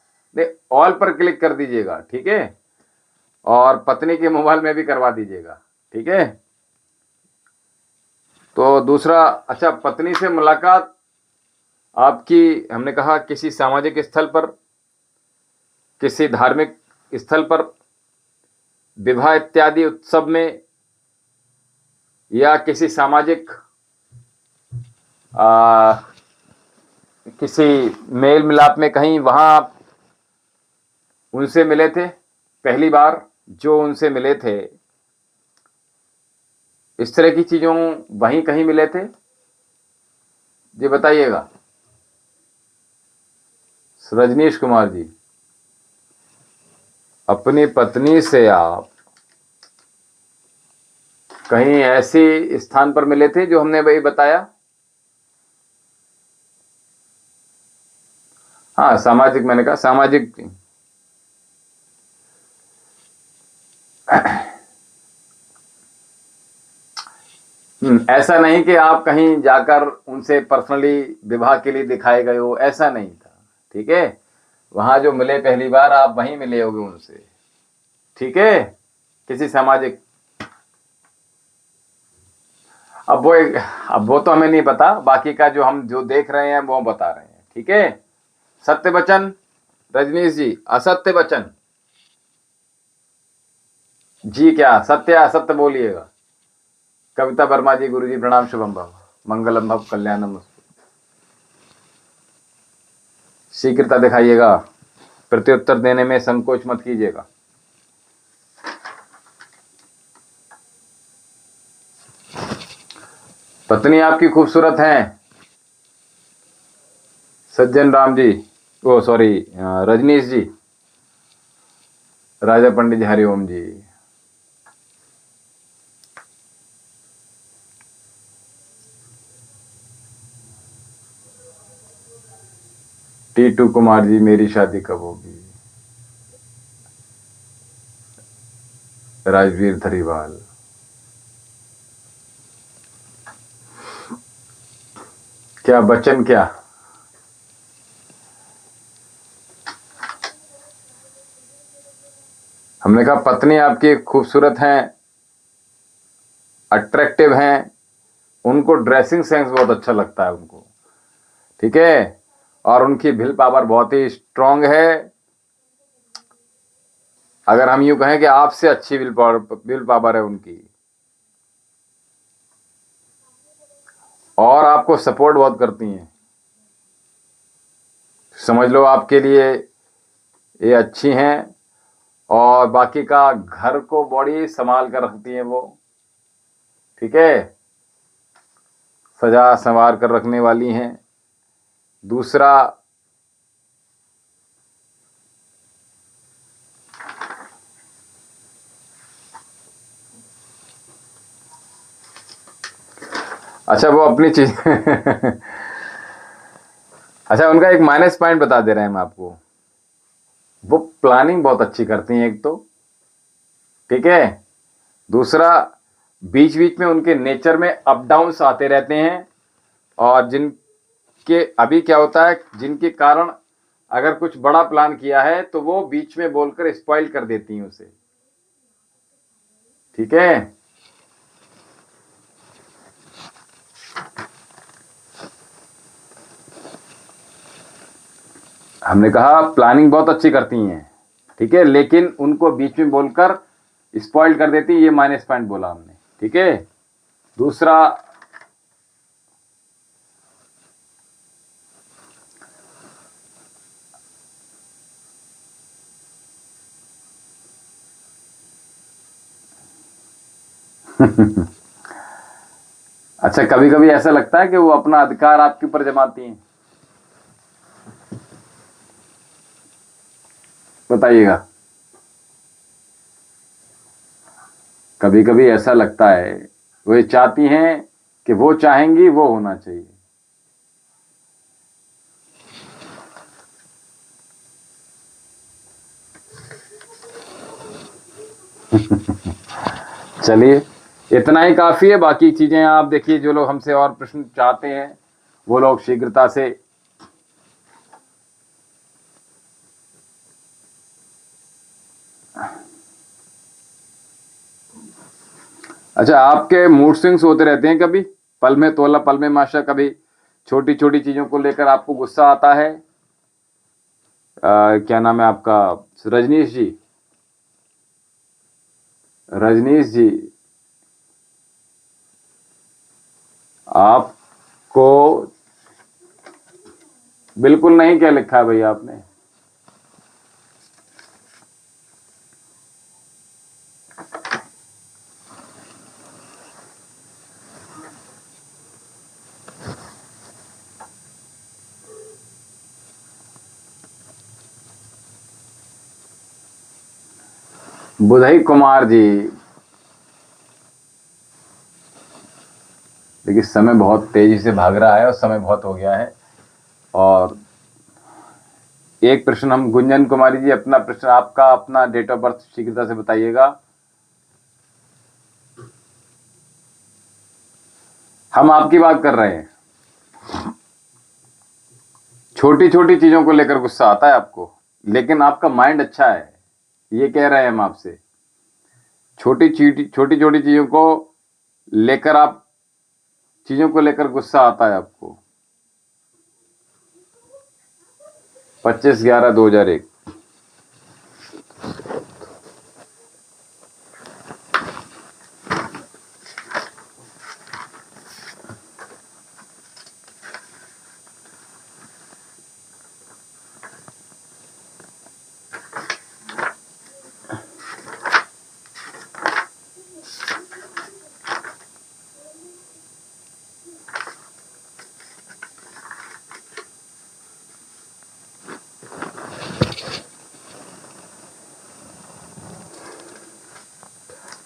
ऑल पर क्लिक कर दीजिएगा, ठीक है। और पत्नी के मोबाइल में भी करवा दीजिएगा, ठीक है। तो दूसरा, अच्छा, पत्नी से मुलाकात आपकी हमने कहा किसी सामाजिक स्थल पर, किसी धार्मिक स्थल पर, विवाह इत्यादि उत्सव में, या किसी सामाजिक किसी मेल मिलाप में, कहीं वहां आप उनसे मिले थे पहली बार, जो उनसे मिले थे, इस तरह की चीजों वहीं कहीं मिले थे जी, बताइएगा। रजनीश कुमार जी, अपनी पत्नी से आप कहीं ऐसी स्थान पर मिले थे जो हमने वही बताया? हाँ, सामाजिक, मैंने कहा सामाजिक। ऐसा नहीं कि आप कहीं जाकर उनसे पर्सनली विवाह के लिए दिखाए गए हो, ऐसा नहीं था। ठीक है, वहां जो मिले पहली बार आप वहीं मिले होगे उनसे। ठीक है, किसी सामाजिक। अब वो तो हमें नहीं पता, बाकी का जो हम जो देख रहे हैं वो बता रहे हैं। ठीक है, सत्य वचन रजनीश जी, असत्य वचन जी, क्या सत्य असत्य बोलिएगा। कविता वर्मा जी, गुरु जी प्रणाम, शुभम भव, मंगलम भव, कल्याणम। शीघ्रता दिखाइएगा, प्रत्युत्तर देने में संकोच मत कीजिएगा। पत्नी आपकी खूबसूरत हैं सज्जन राम जी, ओ सॉरी, रजनीश जी, राजा पंडित जी, हरिओम जी। टीटू कुमार जी, मेरी शादी कब होगी? राजवीर धरीवाल, क्या बच्चन, क्या हमने कहा पत्नी आपकी खूबसूरत हैं, अट्रैक्टिव हैं, उनको ड्रेसिंग सेंस बहुत अच्छा लगता है उनको। ठीक है, और उनकी विल पावर बहुत ही स्ट्रांग है। अगर हम यूं कहें कि आपसे अच्छी विल पावर है उनकी, और आपको सपोर्ट बहुत करती हैं। समझ लो आपके लिए ये अच्छी हैं, और बाकी का घर को बड़ी संभाल कर रखती हैं वो। ठीक है, सजा संवार कर रखने वाली हैं। दूसरा, अच्छा वो अपनी चीज अच्छा, उनका एक माइनस पॉइंट बता दे रहे हैं हम आपको, वो प्लानिंग बहुत अच्छी करती हैं एक तो। ठीक है, दूसरा, बीच बीच में उनके नेचर में अप डाउन्स आते रहते हैं, और जिनके अभी क्या होता है, जिनके कारण अगर कुछ बड़ा प्लान किया है तो वो बीच में बोलकर स्पॉइल कर देती हैं उसे। ठीक है, हमने कहा प्लानिंग बहुत अच्छी करती हैं। ठीक है, लेकिन उनको बीच में बोलकर स्पॉइल कर देती, ये माइनस पॉइंट बोला हमने। ठीक है, दूसरा, अच्छा कभी कभी ऐसा लगता है कि वो अपना अधिकार आपके ऊपर जमाती हैं, बताइएगा। कभी कभी ऐसा लगता है वो ये चाहती हैं कि वो चाहेंगी वो होना चाहिए। चलिए, इतना ही काफी है, बाकी चीजें आप देखिए, जो लोग हमसे और प्रश्न चाहते हैं वो लोग शीघ्रता से। अच्छा, आपके मूड स्विंग्स होते रहते हैं कभी, पल में तोला पल में माशा, कभी छोटी छोटी चीजों को लेकर आपको गुस्सा आता है? क्या नाम है आपका, रजनीश जी? रजनीश जी, आपको बिल्कुल नहीं, क्या लिखा है भैया आपने? बुधई कुमार जी, देखिए समय बहुत तेजी से भाग रहा है और समय बहुत हो गया है। और एक प्रश्न हम, गुंजन कुमारी जी, अपना प्रश्न, आपका अपना डेट ऑफ बर्थ शीघ्रता से बताइएगा। हम आपकी बात कर रहे हैं। छोटी छोटी चीजों को लेकर गुस्सा आता है आपको, लेकिन आपका माइंड अच्छा है, ये कह रहे हैं हम आपसे। छोटी छोटी छोटी छोटी चीजों को लेकर आप, चीजों को लेकर गुस्सा आता है आपको। 25/11/2001।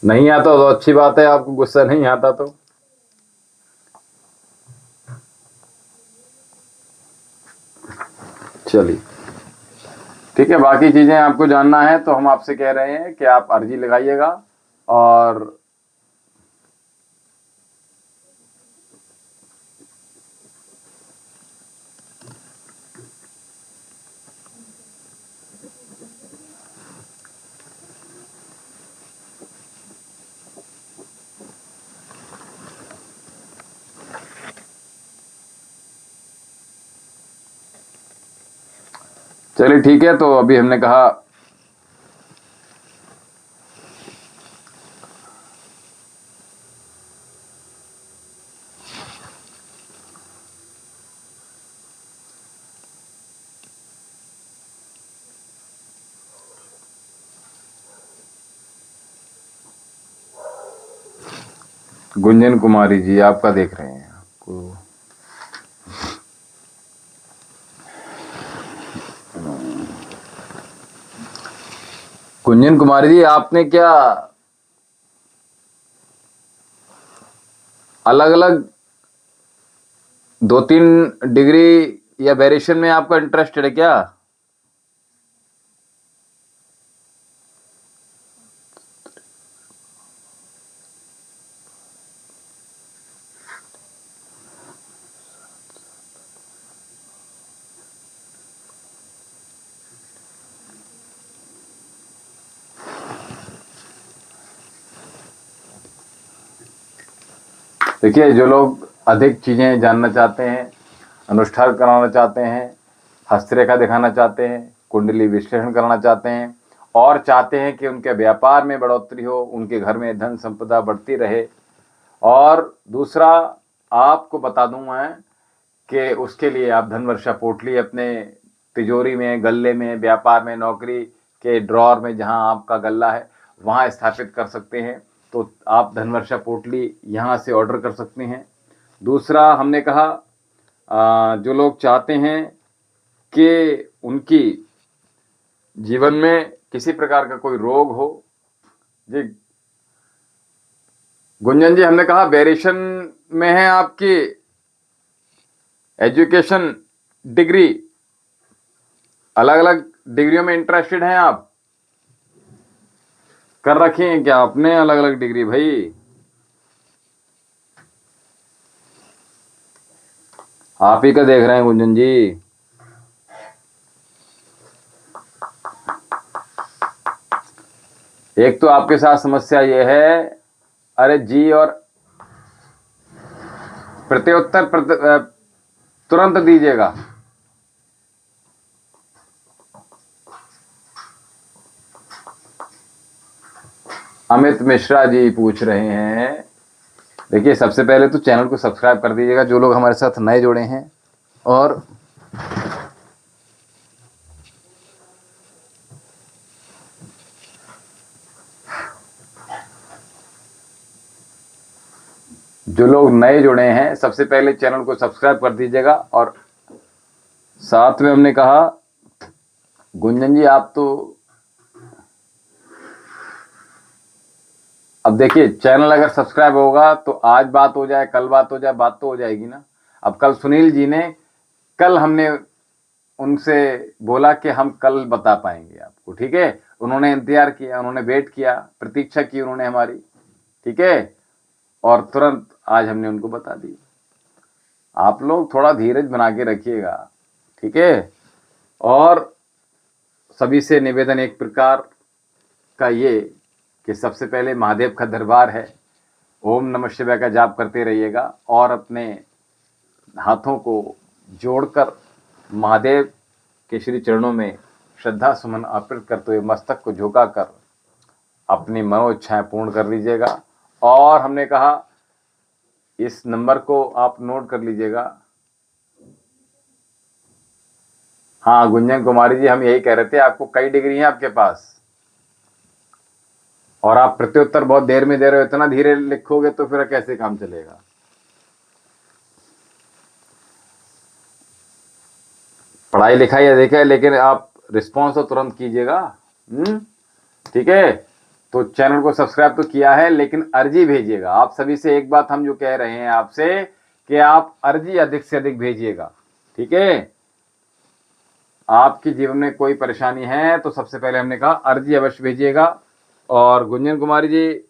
नहीं आता तो अच्छी बात है, आपको गुस्सा नहीं आता तो। चलिए ठीक है, बाकी चीजें आपको जानना है तो हम आपसे कह रहे हैं कि आप अर्जी लगाइएगा। और चलिए ठीक है, तो अभी हमने कहा गुंजन कुमारी जी, आपका देख रहे हैं आपको। गुंजन कुमारी जी, आपने क्या अलग अलग 2-3 डिग्री या वेरिएशन में आपका इंटरेस्टेड है क्या? देखिए, जो लोग अधिक चीजें जानना चाहते हैं, अनुष्ठान कराना चाहते हैं, हस्तरेखा दिखाना चाहते हैं, कुंडली विश्लेषण करना चाहते हैं, और चाहते हैं कि उनके व्यापार में बढ़ोतरी हो, उनके घर में धन संपदा बढ़ती रहे, और दूसरा आपको बता दूं मैं कि उसके लिए आप धनवर्षा पोटली अपने तिजोरी में, गल्ले में, व्यापार में, नौकरी के ड्रॉर में जहां आपका गल्ला है वहां स्थापित कर सकते हैं। तो आप धनवर्षा पोटली यहां से ऑर्डर कर सकते हैं। दूसरा हमने कहा, जो लोग चाहते हैं कि उनकी जीवन में किसी प्रकार का कोई रोग हो, जी गुंजन जी, हमने कहा वेरिएशन में है आपकी एजुकेशन डिग्री, अलग अलग डिग्रियों में इंटरेस्टेड हैं आप? कर रखी हैं क्या आपने अलग अलग डिग्री भाई? आप ही का देख रहे हैं गुंजन जी। एक तो आपके साथ समस्या यह है, अरे जी, और प्रत्युत्तर तुरंत दीजिएगा। अमित मिश्रा जी पूछ रहे हैं, देखिए सबसे पहले तो चैनल को सब्सक्राइब कर दीजिएगा जो लोग हमारे साथ नए जुड़े हैं, और जो लोग नए जुड़े हैं सबसे पहले चैनल को सब्सक्राइब कर दीजिएगा। और साथ में हमने कहा, गुंजन जी आप तो अब देखिए, चैनल अगर सब्सक्राइब होगा तो आज बात हो जाए, कल बात हो जाए, बात तो हो जाएगी ना। अब कल सुनील जी ने, कल हमने उनसे बोला कि हम कल बता पाएंगे आपको, ठीक है। उन्होंने इंतजार किया, उन्होंने वेट किया, प्रतीक्षा की उन्होंने हमारी, ठीक है, और तुरंत आज हमने उनको बता दी। आप लोग थोड़ा धीरज बना के रखिएगा, ठीक है। और सभी से निवेदन एक प्रकार का ये कि सबसे पहले महादेव का दरबार है, ओम नमः शिवाय का जाप करते रहिएगा और अपने हाथों को जोड़कर महादेव के श्री चरणों में श्रद्धा सुमन अर्पित करते हुए मस्तक को झुका कर अपनी मनोइच्छाएं पूर्ण कर लीजिएगा। और हमने कहा इस नंबर को आप नोट कर लीजिएगा। हाँ गुंजन कुमारी जी, हम यही कह रहे थे, आपको कई डिग्री हैं आपके पास और आप प्रत्युत्तर बहुत देर में दे रहे हो। इतना धीरे लिखोगे तो फिर कैसे काम चलेगा। पढ़ाई लिखाई अधिक है लेकिन आप रिस्पॉन्स तो तुरंत कीजिएगा, ठीक है। तो चैनल को सब्सक्राइब तो किया है लेकिन अर्जी भेजिएगा। आप सभी से एक बात हम जो कह रहे हैं आपसे कि आप अर्जी अधिक से अधिक भेजिएगा, ठीक है। आपके जीवन में कोई परेशानी है तो सबसे पहले हमने कहा अर्जी अवश्य भेजिएगा। और गुंजन कुमारी जी,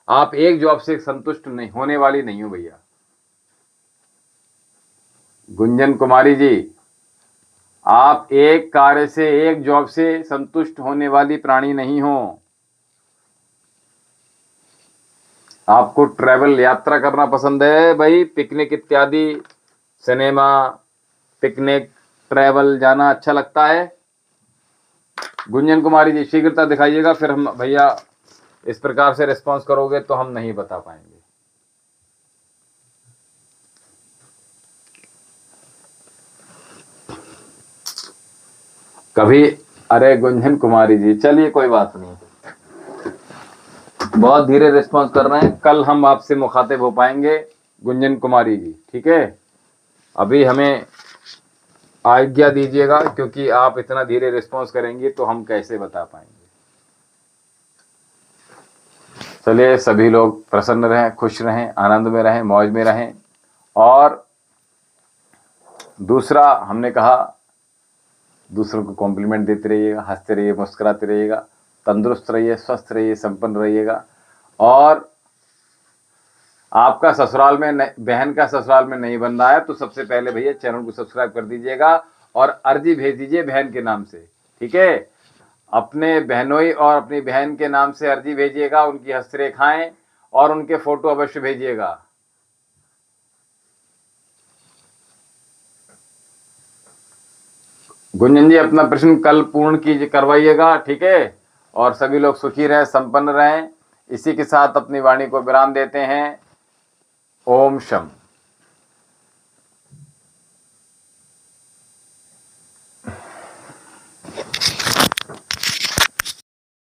आप एक जॉब से संतुष्ट नहीं होने वाली नहीं हो भैया। गुंजन कुमारी जी, आप एक कार्य से, एक जॉब से संतुष्ट होने वाली प्राणी नहीं हो। आपको ट्रैवल, यात्रा करना पसंद है भाई, पिकनिक इत्यादि, सिनेमा, पिकनिक, ट्रैवल जाना अच्छा लगता है। गुंजन कुमारी जी शीघ्रता दिखाइएगा, फिर हम भैया इस प्रकार से रिस्पांस करोगे तो हम नहीं बता पाएंगे। कभी, अरे गुंजन कुमारी जी, चलिए कोई बात नहीं, बहुत धीरे रिस्पांस कर रहे हैं, कल हम आपसे मुखातिब हो पाएंगे गुंजन कुमारी जी, ठीक है। अभी हमें आज्ञा दीजिएगा क्योंकि आप इतना धीरे रिस्पांस करेंगे तो हम कैसे बता पाएंगे। चलिए, सभी लोग प्रसन्न रहें, खुश रहें, आनंद में रहें, मौज में रहें। और दूसरा हमने कहा दूसरों को कॉम्प्लीमेंट देते रहिएगा, हंसते रहिए, मुस्कुराते रहिएगा, तंदुरुस्त रहिए, स्वस्थ रहिए, संपन्न रहिएगा। और आपका ससुराल में बहन का ससुराल में नहीं बन रहा है तो सबसे पहले भैया चैनल को सब्सक्राइब कर दीजिएगा और अर्जी भेज दीजिए बहन के नाम से, ठीक है। अपने बहनोई और अपनी बहन के नाम से अर्जी भेजिएगा, उनकी हस्तरेखाएं और उनके फोटो अवश्य भेजिएगा। गुंजन जी, अपना प्रश्न कल पूर्ण करवाइएगा, ठीक है। और सभी लोग सुखी रहें, संपन्न रहें। इसी के साथ अपनी वाणी को विराम देते हैं। ओम शम।